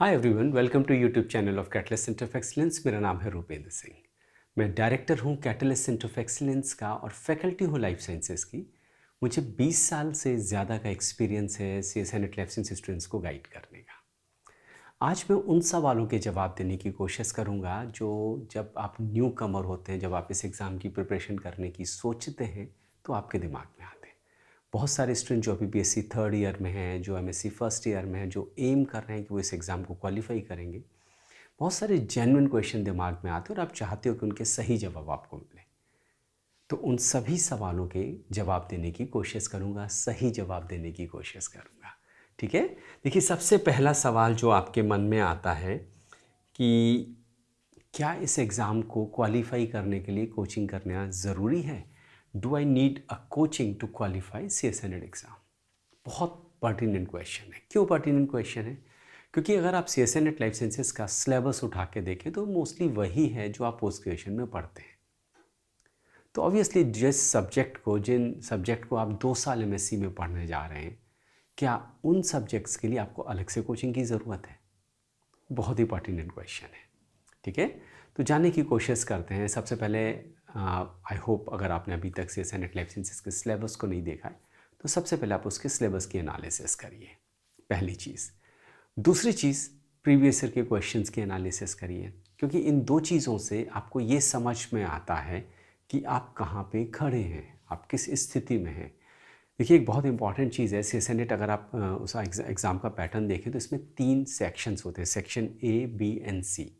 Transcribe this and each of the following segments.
Hi everyone, welcome to YouTube channel of catalyst centre of excellence. मेरा नाम है रूपेंद्र सिंह। मैं डायरेक्टर हूँ कैटलिस्ट सेंटर ऑफ एक्सीलेंस का और फैकल्टी हूँ लाइफ साइंसेज की। मुझे 20 साल से ज़्यादा का एक्सपीरियंस है CSA NET life science students को गाइड करने का। आज मैं उन सवालों के जवाब देने की कोशिश करूँगा जो जब आप न्यू कमर होते हैं, जब आप इस एग्ज़ाम की प्रिपरेशन करने की सोचते हैं तो आपके दिमाग में आते हैं। बहुत सारे स्टूडेंट जो अभी बीएससी थर्ड ईयर में हैं, जो एमएससी फर्स्ट ईयर में हैं, जो एम कर रहे हैं कि वो इस एग्ज़ाम को क्वालिफाई करेंगे, बहुत सारे जेन्युइन क्वेश्चन दिमाग में आते हैं और आप चाहते हो कि उनके सही जवाब आपको मिले। तो उन सभी सवालों के जवाब देने की कोशिश करूँगा, सही जवाब देने की कोशिश करूँगा। ठीक है। देखिए, सबसे पहला सवाल जो आपके मन में आता है कि क्या इस एग्ज़ाम को क्वालिफाई करने के लिए कोचिंग करना ज़रूरी है? Do I need a coaching to qualify CSIR NET exam? बहुत पर्टिनेंट क्वेश्चन है। क्यों पर्टिनेंट क्वेश्चन है? क्योंकि अगर आप सीएसए नेट लाइफ साइंसेज का सिलेबस उठा के देखें तो मोस्टली वही है जो आप पोस्ट ग्रेजुएशन में पढ़ते हैं। तो ऑब्वियसली जिन सब्जेक्ट को आप 2 साल एमएससी में पढ़ने जा रहे हैं, क्या उन सब्जेक्ट्स के लिए आपको अलग से कोचिंग की ज़रूरत है? बहुत ही पर्टिनेंट क्वेश्चन है। ठीक है, तो जानने की कोशिश करते हैं। सबसे पहले आई होप अगर आपने अभी तक सीएसए नेट लाइफ साइंसेज के सिलेबस को नहीं देखा है तो सबसे पहले आप उसके सिलेबस की एनालिसिस करिए, पहली चीज़। दूसरी चीज़, प्रीवियस ईयर के क्वेश्चंस की एनालिसिस करिए, क्योंकि इन दो चीज़ों से आपको ये समझ में आता है कि आप कहाँ पे खड़े हैं, आप किस स्थिति में हैं। देखिए, एक बहुत इंपॉर्टेंट चीज़ है सीएसए नेट। अगर आप उस एग्ज़ाम का पैटर्न देखें तो इसमें 3 सेक्शंस होते हैं, section A, B and C.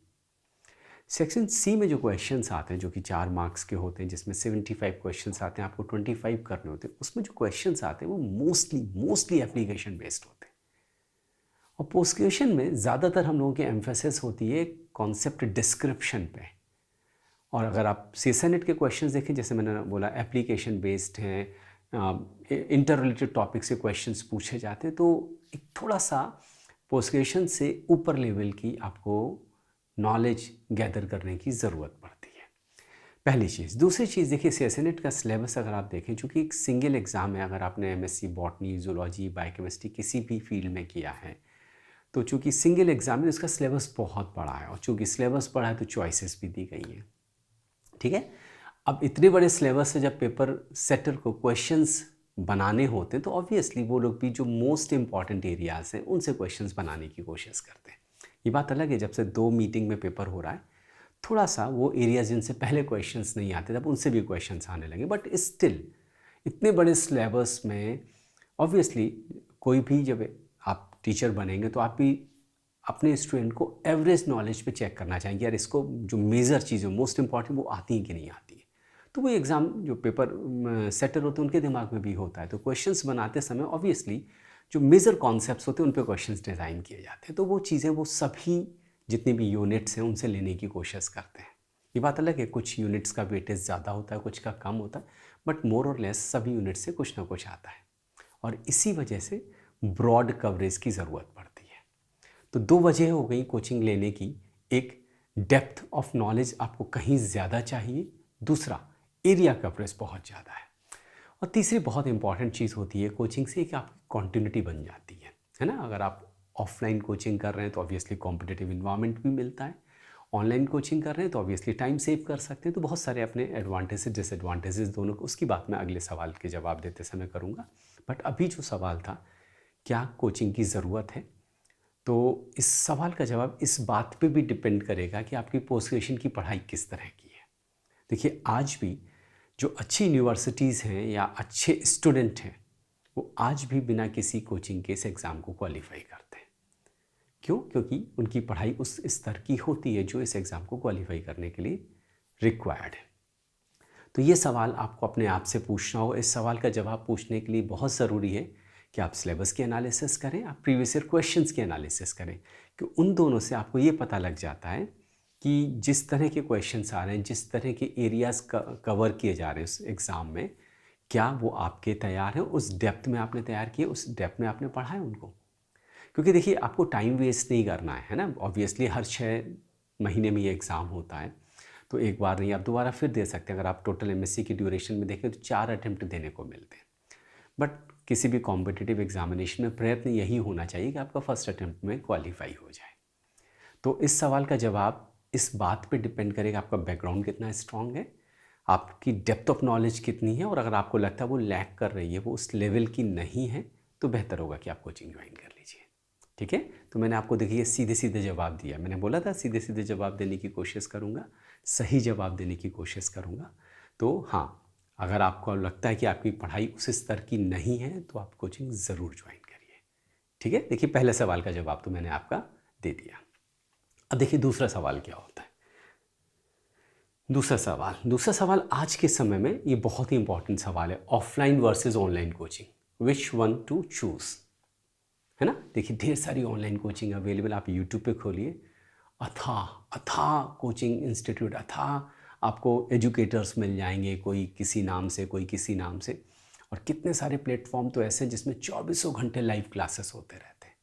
Section C में जो क्वेश्चंस आते हैं, जो कि 4 मार्क्स के होते हैं, जिसमें 75 क्वेश्चंस आते हैं, आपको 25 करने होते हैं, उसमें जो क्वेश्चंस आते हैं वो मोस्टली एप्लीकेशन बेस्ड होते हैं। और पोस्ट ग्रेजुएशन में ज़्यादातर हम लोगों की एम्फेसिस होती है कॉन्सेप्ट डिस्क्रिप्शन पे। और अगर आप सीएसए नेट के क्वेश्चंस देखें, जैसे मैंने बोला एप्लीकेशन बेस्ड हैं, इंटर रिलेटेड टॉपिक से क्वेश्चंस पूछे जाते हैं, तो एक थोड़ा सा पोस्ट ग्रेजुएशन से ऊपर लेवल की आपको नॉलेज गैदर करने की ज़रूरत पड़ती है, पहली चीज़। दूसरी चीज़, देखिए सीएसए नेट का सिलेबस अगर आप देखें, चूँकि एक सिंगल एग्ज़ाम है, अगर आपने एमएससी बॉटनी, जूलॉजी, बायोकेमिस्ट्री किसी भी फील्ड में किया है, तो चूँकि सिंगल एग्ज़ाम है, इसका सिलेबस बहुत बड़ा है, और चूँकि सिलेबस बड़ा है तो चॉइसेस भी दी गई हैं। ठीक है। अब इतने बड़े सिलेबस से जब पेपर सेटर को क्वेश्चंस बनाने होते हैं तो ऑब्वियसली वो लोग भी जो मोस्ट इंपॉर्टेंट एरियाज़ हैं उनसे क्वेश्चंस बनाने की कोशिश करते हैं। ये बात अलग है, जब से 2 मीटिंग में पेपर हो रहा है, थोड़ा सा वो एरिया जिनसे पहले क्वेश्चंस नहीं आते तब उनसे भी क्वेश्चंस आने लगे, बट स्टिल इतने बड़े सिलेबस में ऑब्वियसली कोई भी, जब आप टीचर बनेंगे तो आप भी अपने स्टूडेंट को एवरेज नॉलेज पे चेक करना चाहेंगे, यार इसको जो मेजर चीज़ें मोस्ट इंपॉर्टेंट वो आती हैं कि नहीं आती है। तो वो एग्ज़ाम जो पेपर सेटर होते हैं उनके दिमाग में भी होता है, तो क्वेश्चंस बनाते समय ऑब्वियसली जो मेजर कॉन्सेप्ट्स होते हैं उन पे क्वेश्चंस डिज़ाइन किए जाते हैं। तो वो चीज़ें वो सभी जितने भी यूनिट्स हैं उनसे लेने की कोशिश करते हैं। ये बात अलग है, कुछ यूनिट्स का वेटेज ज़्यादा होता है, कुछ का कम होता है, बट मोर और लेस सभी यूनिट से कुछ ना कुछ आता है, और इसी वजह से ब्रॉड कवरेज की ज़रूरत पड़ती है। तो 2 वजह हो गई कोचिंग लेने की। एक, डेप्थ ऑफ नॉलेज आपको कहीं ज़्यादा चाहिए। दूसरा, एरिया कवरेज बहुत ज़्यादा है। और तीसरी बहुत इंपॉर्टेंट चीज़ होती है कोचिंग से कि आपकी कॉन्टिन्यूटी बन जाती है ना। अगर आप ऑफलाइन कोचिंग कर रहे हैं तो ऑब्वियसली कॉम्पिटिटिव इन्वायरमेंट भी मिलता है, ऑनलाइन कोचिंग कर रहे हैं तो ऑब्वियसली टाइम सेव कर सकते हैं। तो बहुत सारे अपने एडवांटेजेस डिसएडवांटेजेस दोनों, उसकी बात मैं अगले सवाल के जवाब देते समय करूँगा। बट अभी जो सवाल था, क्या कोचिंग की ज़रूरत है, तो इस सवाल का जवाब इस बात पे भी डिपेंड करेगा कि आपकी पोस्ट ग्रेजुएशन की पढ़ाई किस तरह की है। देखिए, आज भी जो अच्छी यूनिवर्सिटीज़ हैं या अच्छे स्टूडेंट हैं, वो आज भी बिना किसी कोचिंग के इस एग्ज़ाम को क्वालिफाई करते हैं। क्यों? क्योंकि उनकी पढ़ाई उस स्तर की होती है जो इस एग्ज़ाम को क्वालिफाई करने के लिए रिक्वायर्ड है। तो ये सवाल आपको अपने आप से पूछना होगा। इस सवाल का जवाब पूछने के लिए बहुत ज़रूरी है कि आप सिलेबस की एनालिसिस करें, आप प्रीवियस ईयर क्वेश्चंस की एनालिसिस करें, कि उन दोनों से आपको ये पता लग जाता है कि जिस तरह के क्वेश्चंस आ रहे हैं, जिस तरह के एरियाज़ कवर किए जा रहे हैं उस एग्ज़ाम में, क्या वो आपके तैयार हैं, उस डेप्थ में आपने तैयार किए, उस डेप्थ में आपने पढ़ा है उनको। क्योंकि देखिए, आपको टाइम वेस्ट नहीं करना है ना। ऑब्वियसली हर 6 महीने में ये एग्ज़ाम होता है, तो एक बार नहीं, आप दोबारा फिर दे सकते हैं। अगर आप टोटल एमएससी की ड्यूरेशन में देखें तो 4 अटेम्प्ट देने को मिलते हैं। बट किसी भी कॉम्पिटिटिव एग्जामिनेशन में प्रयत्न यही होना चाहिए कि आपका फर्स्ट अटेम्प्ट में क्वालिफाई हो जाए। तो इस सवाल का जवाब इस बात पे डिपेंड करेगा आपका बैकग्राउंड कितना स्ट्रांग है, आपकी डेप्थ ऑफ नॉलेज कितनी है, और अगर आपको लगता है वो लैक कर रही है, वो उस लेवल की नहीं है, तो बेहतर होगा कि आप कोचिंग ज्वाइन कर लीजिए। ठीक है, तो मैंने आपको देखिए सीधे सीधे जवाब दिया। मैंने बोला था सीधे सीधे जवाब देने की कोशिश करूँगा, सही जवाब देने की कोशिश करूँगा। तो हाँ, अगर आपको लगता है कि आपकी पढ़ाई उस स्तर की नहीं है तो आप कोचिंग ज़रूर ज्वाइन करिए। ठीक है, देखिए पहले सवाल का जवाब तो मैंने आपका दे दिया। अब देखिए दूसरा सवाल क्या होता है। दूसरा सवाल आज के समय में ये बहुत ही इंपॉर्टेंट सवाल है, offline versus online coaching, which one two choose, है ना। देखिए ढेर सारी ऑनलाइन कोचिंग अवेलेबल, आप यूट्यूब पे खोलिए, अथाह कोचिंग इंस्टीट्यूट, अथाह आपको एजुकेटर्स मिल जाएंगे, कोई किसी नाम से, कोई किसी नाम से, और कितने सारे प्लेटफॉर्म तो ऐसे हैं जिसमें 24 घंटे लाइव क्लासेस होते रहते हैं।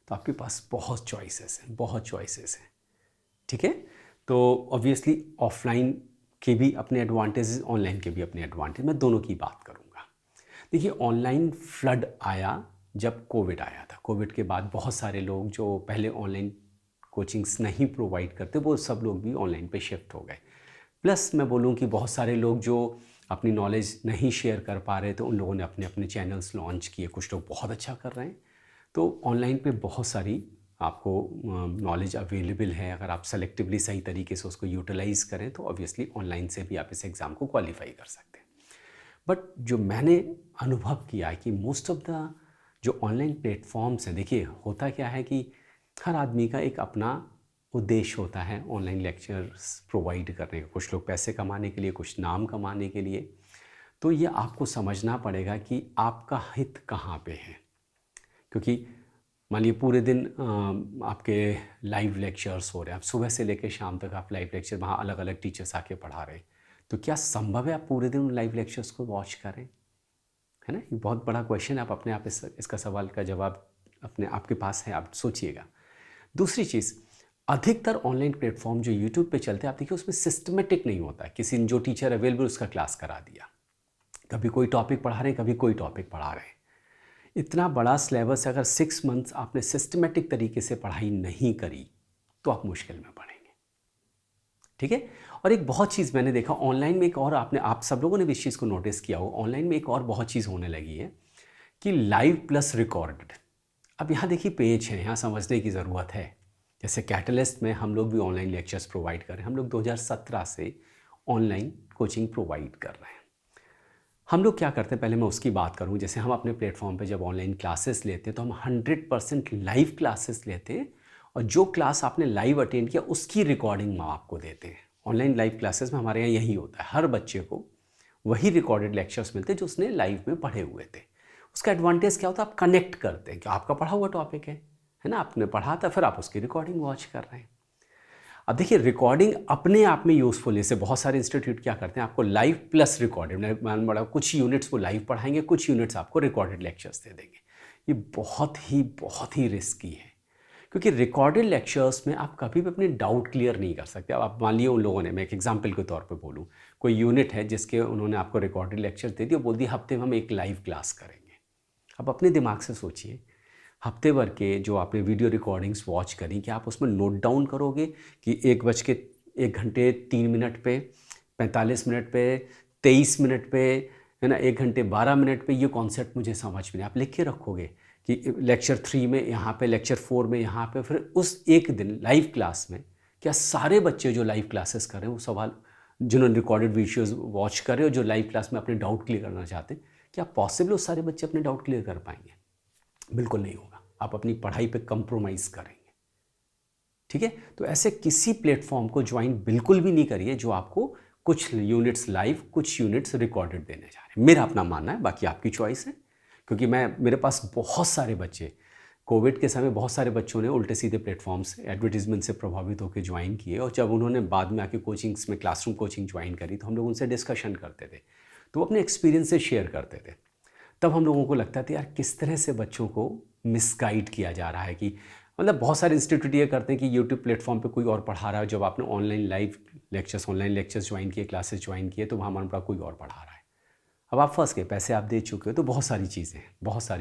तो आपके पास बहुत चॉइसेस हैं, बहुत चॉइसेस हैं। ठीक है, तो ऑब्वियसली ऑफलाइन के भी अपने एडवांटेजेस, ऑनलाइन के भी अपने एडवांटेज, मैं दोनों की बात करूँगा। देखिए ऑनलाइन फ्लड आया जब कोविड आया था। कोविड के बाद बहुत सारे लोग जो पहले ऑनलाइन कोचिंग्स नहीं प्रोवाइड करते, वो सब लोग भी ऑनलाइन पे शिफ्ट हो गए। प्लस मैं बोलूँ कि बहुत सारे लोग जो अपनी नॉलेज नहीं शेयर कर पा रहे थे, उन लोगों ने अपने अपने चैनल्स लॉन्च किए, कुछ लोग बहुत अच्छा कर रहे हैं। तो ऑनलाइन पे बहुत सारी आपको नॉलेज अवेलेबल है। अगर आप सेलेक्टिवली सही तरीके से उसको यूटिलाइज़ करें तो ऑब्वियसली ऑनलाइन से भी आप इस एग्ज़ाम को क्वालिफाई कर सकते हैं। बट जो मैंने अनुभव किया है कि मोस्ट ऑफ द जो ऑनलाइन प्लेटफॉर्म्स हैं, देखिए होता क्या है कि हर आदमी का एक अपना उद्देश्य होता है ऑनलाइन लेक्चर्स प्रोवाइड करने का। कुछ लोग पैसे कमाने के लिए, कुछ नाम कमाने के लिए। तो ये आपको समझना पड़ेगा कि आपका हित कहाँ पे है, क्योंकि मान लीजिए पूरे दिन आपके लाइव लेक्चर्स हो रहे हैं, आप सुबह से लेकर शाम तक आप लाइव लेक्चर, वहाँ अलग अलग टीचर्स आके पढ़ा रहे हैं, तो क्या संभव है आप पूरे दिन उन लाइव लेक्चर्स को वॉच करें, है ना। ये बहुत बड़ा क्वेश्चन है, आप अपने आप इसका सवाल का जवाब अपने आपके पास है, आप सोचिएगा। दूसरी चीज़, अधिकतर ऑनलाइन प्लेटफॉर्म जो यूट्यूब पे चलते हैं, आप देखिए उसमें सिस्टमेटिक नहीं होता है। किसी ने जो टीचर अवेलेबल उसका क्लास करा दिया, कभी कोई टॉपिक पढ़ा रहे हैं, कभी कोई टॉपिक पढ़ा रहे हैं। इतना बड़ा सिलेबस, अगर 6 मंथ्स आपने सिस्टमेटिक तरीके से पढ़ाई नहीं करी तो आप मुश्किल में पड़ेंगे। ठीक है, और एक बहुत चीज़ मैंने देखा ऑनलाइन में, एक और आप सब लोगों ने भी इस चीज़ को नोटिस किया हो, ऑनलाइन में एक और बहुत चीज़ होने लगी है कि लाइव प्लस रिकॉर्डेड। अब यहाँ देखिए पेज है, यहाँ समझने की ज़रूरत है। जैसे कैटलिस्ट में हम लोग भी ऑनलाइन लेक्चर्स प्रोवाइड कर रहे हैं, हम लोग 2017 से ऑनलाइन कोचिंग प्रोवाइड कर रहे हैं। हम लोग क्या करते हैं, पहले मैं उसकी बात करूं। जैसे हम अपने प्लेटफॉर्म पे जब ऑनलाइन क्लासेस लेते हैं तो हम 100% लाइव क्लासेस लेते हैं, और जो क्लास आपने लाइव अटेंड किया उसकी रिकॉर्डिंग हम आपको देते हैं। ऑनलाइन लाइव क्लासेस में हमारे यहाँ यही होता है, हर बच्चे को वही रिकॉर्डेड लेक्चर्स मिलते हैं जो उसने लाइव में पढ़े हुए थे। उसका एडवांटेज क्या होता है, आप कनेक्ट करते हैं कि आपका पढ़ा हुआ टॉपिक है ना, आपने पढ़ा था, फिर आप उसकी रिकॉर्डिंग वॉच कर रहे हैं। अब देखिए रिकॉर्डिंग अपने आप में यूज़फुल है। जैसे बहुत सारे इंस्टीट्यूट क्या करते हैं, आपको लाइव प्लस रिकॉर्डेड, मान बड़ा कुछ यूनिट्स वो लाइव पढ़ाएंगे, कुछ यूनिट्स आपको रिकॉर्डेड लेक्चर्स दे देंगे। ये बहुत ही रिस्की है, क्योंकि रिकॉर्डेड लेक्चर्स में आप कभी भी अपने डाउट क्लियर नहीं कर सकते। अब आप मान लिए उन लोगों ने, मैं एक एग्जांपल के तौर पे बोलूँ, कोई यूनिट है जिसके उन्होंने आपको रिकॉर्डेड लेक्चर दे दिया, बोल दिया हफ्ते में हम एक लाइव क्लास करेंगे। अब अपने दिमाग से सोचिए, हफ्ते भर के जो आपने वीडियो रिकॉर्डिंग्स वॉच करी, कि आप उसमें नोट डाउन करोगे कि 1:01 पे, 45 मिनट पे, 23 मिनट पे, है ना, 1 घंटे 12 मिनट पे, ये कॉन्सेप्ट मुझे समझ में नहीं, आप लिख के रखोगे कि लेक्चर 3 में यहाँ पे, लेक्चर 4 में यहाँ पे, फिर उस एक दिन लाइव क्लास में क्या सारे बच्चे जो लाइव क्लासेस कर रहे हैं, वो सवाल जिन्होंने रिकॉर्डेड वीडियोज़ वॉच कर रहे हो, जो लाइव क्लास में अपने डाउट क्लियर करना चाहते हैं, क्या पॉसिबल वो सारे बच्चे अपने डाउट क्लियर कर पाएंगे? बिल्कुल नहीं होगा। आप अपनी पढ़ाई पे कंप्रोमाइज़ करेंगे। ठीक है, तो ऐसे किसी प्लेटफॉर्म को ज्वाइन बिल्कुल भी नहीं करिए जो आपको कुछ यूनिट्स लाइव, कुछ यूनिट्स रिकॉर्डेड देने जा रहे हैं। मेरा अपना मानना है, बाकी आपकी चॉइस है। क्योंकि मेरे पास बहुत सारे बच्चे, कोविड के समय बहुत सारे बच्चों ने उल्टे सीधे प्लेटफॉर्म्स एडवर्टीजमेंट से प्रभावित होकर ज्वाइन किए, और जब उन्होंने बाद में आके कोचिंग्स में क्लासरूम कोचिंग ज्वाइन करी तो हम लोग उनसे डिस्कशन करते थे, तो वो अपने एक्सपीरियंस से शेयर करते थे। तब हम लोगों को लगता था यार किस तरह से बच्चों को मिसगाइड किया जा रहा है, कि मतलब बहुत सारे इंस्टीट्यूट ये करते हैं कि यूट्यूब प्लेटफॉर्म पे कोई और पढ़ा रहा है, जब आपने ऑनलाइन लेक्चर्स ज्वाइन किए, क्लासेस ज्वाइन किए, तो वहाँ मान पड़ा कोई और पढ़ा रहा है। अब आप फंस गए, पैसे आप दे चुके हो, तो बहुत सारी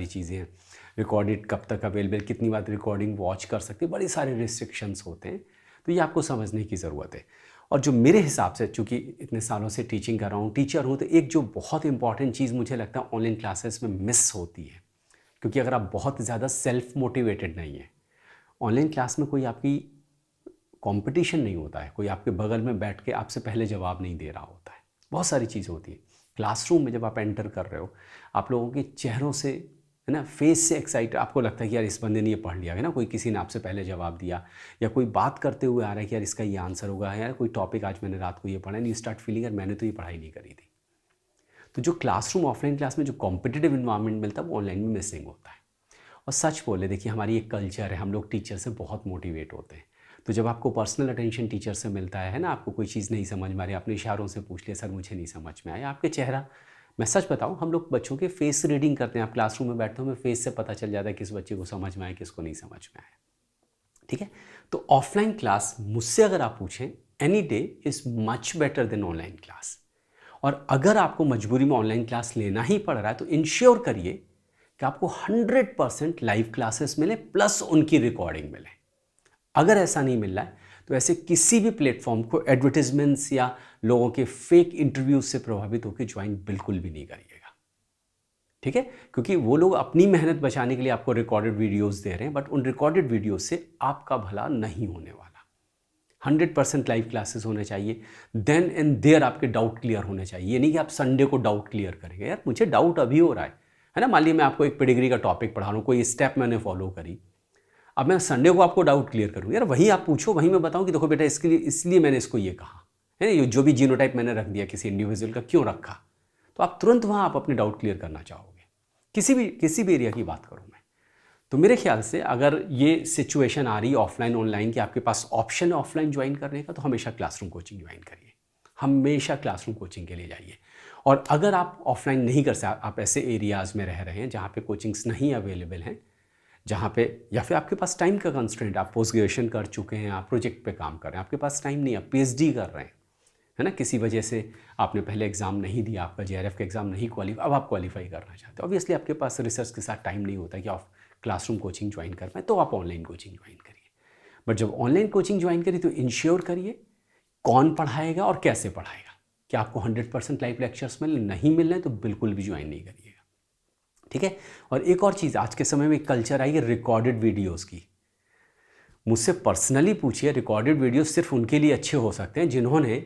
चीज़ें हैं। रिकॉर्डेड कब तक अवेलेबल, कितनी बार रिकॉर्डिंग वॉच कर सकते, बड़े सारे रिस्ट्रिक्शंस होते हैं। तो ये आपको समझने की ज़रूरत है। और जो मेरे हिसाब से, चूँकि इतने सालों से टीचिंग कर रहा हूँ, टीचर हूँ, तो एक जो बहुत इंपॉर्टेंट चीज़ मुझे लगता है ऑनलाइन क्लासेस में मिस होती है, क्योंकि अगर आप बहुत ज़्यादा सेल्फ मोटिवेटेड नहीं है, ऑनलाइन क्लास में कोई आपकी कंपटीशन नहीं होता है, कोई आपके बगल में बैठ के आपसे पहले जवाब नहीं दे रहा होता है, बहुत सारी चीज़ होती है। क्लासरूम में जब आप एंटर कर रहे हो, आप लोगों के चेहरों से, है ना, फेस से एक्साइट, आपको लगता है कि यार इस बंदे ने ये पढ़ लिया है ना, कोई किसी ने आपसे पहले जवाब दिया, या कोई बात करते हुए आ रहा है कि यार इसका ये आंसर होगा, यार कोई टॉपिक आज मैंने रात को ये पढ़ा है, यू स्टार्ट फीलिंग यार मैंने तो ये पढ़ाई नहीं करी थी। तो जो क्लासरूम ऑफलाइन क्लास में जो कॉम्पिटिटिव इन्वायरमेंट मिलता है वो ऑनलाइन में मिसिंग होता है। और सच बोले, देखिए हमारी एक कल्चर है, हम लोग टीचर से बहुत मोटिवेट होते हैं। तो जब आपको पर्सनल अटेंशन टीचर से मिलता है ना, आपको कोई चीज़ नहीं समझ में आ रही, आपने इशारों से पूछ लिया, सर मुझे नहीं समझ में आया, आपके चेहरा, मैं सच बताऊं, हम लोग बच्चों के फेस रीडिंग करते हैं। आप क्लासरूम में बैठते हो, हमें फेस से पता चल जाता है किस बच्चे को समझ में आया, किसको नहीं समझ में आया। ठीक है, तो ऑफलाइन क्लास मुझसे अगर आप पूछें, any day is much better than online class. और अगर आपको मजबूरी में ऑनलाइन क्लास लेना ही पड़ रहा है तो इंश्योर करिए कि आपको 100% लाइव क्लासेस मिले प्लस उनकी रिकॉर्डिंग मिले। अगर ऐसा नहीं मिल रहा है तो ऐसे किसी भी प्लेटफॉर्म को एडवर्टीजमेंट्स या लोगों के फेक इंटरव्यूज से प्रभावित होकर ज्वाइन बिल्कुल भी नहीं करिएगा। ठीक है, क्योंकि वो लोग अपनी मेहनत बचाने के लिए आपको रिकॉर्डेड वीडियोस दे रहे हैं, बट उन रिकॉर्डेड वीडियो से आपका भला नहीं होने वाला। 100% लाइव क्लासेस होने चाहिए, देन एंड देयर आपके डाउट क्लियर होने चाहिए। ये नहीं कि आप संडे को डाउट क्लियर करेंगे, यार मुझे डाउट अभी हो रहा है ना। मान लीजिए मैं आपको एक पेडिग्री का टॉपिक पढ़ा रहा हूँ, कोई स्टेप मैंने फॉलो करी, अब मैं संडे को आपको डाउट क्लियर करूँ, यार वही आप पूछो, वहीं मैं बताऊँ कि देखो बेटा इसके लिए, इसलिए मैंने इसको ये कहा है ना, ये जो भी जीनोटाइप मैंने रख दिया किसी इंडिविजुअल का क्यों रखा, तो आप तुरंत वहाँ आप अपने डाउट क्लियर करना चाहोगे। किसी भी एरिया की बात करूँ मैं, तो मेरे ख्याल से अगर ये सिचुएशन आ रही है ऑफलाइन ऑनलाइन कि आपके पास ऑप्शन है ऑफलाइन ज्वाइन करने का, तो हमेशा क्लासरूम कोचिंग ज्वाइन करिए, हमेशा क्लासरूम कोचिंग के लिए जाइए। और अगर आप ऑफलाइन नहीं कर सकते, आप ऐसे एरियाज़ में रह रहे हैं जहाँ पे कोचिंग्स नहीं अवेलेबल हैं, जहाँ पे, या फिर आपके पास टाइम का कंस्ट्रेंट, आप पोस्ट ग्रेजुएशन कर चुके हैं, आप प्रोजेक्ट पे काम कर रहे हैं, आपके पास टाइम नहीं, आप पीएचडी कर रहे हैं, है ना, किसी वजह से आपने पहले एग्ज़ाम नहीं दिया, आपका जेआरएफ का एग्ज़ाम नहीं क्वालिफाई, अब आप क्वालिफाई करना चाहते हो, ऑब्वियसली आपके पास रिसर्च के साथ टाइम नहीं होता कि आप क्लासरूम कोचिंग ज्वाइन कर पाए, तो आप ऑनलाइन कोचिंग ज्वाइन करिए। बट जब ऑनलाइन कोचिंग ज्वाइन करिए तो इंश्योर करिए कौन पढ़ाएगा और कैसे पढ़ाएगा। क्या आपको 100% लाइव लेक्चर्स में नहीं मिल रहे हैं तो बिल्कुल भी ज्वाइन नहीं करिएगा। ठीक है, और एक और चीज़, आज के समय में एक कल्चर आई है रिकॉर्डेड वीडियोज़ की। मुझसे पर्सनली पूछिए, रिकॉर्डेड वीडियोस सिर्फ उनके लिए अच्छे हो सकते हैं जिन्होंने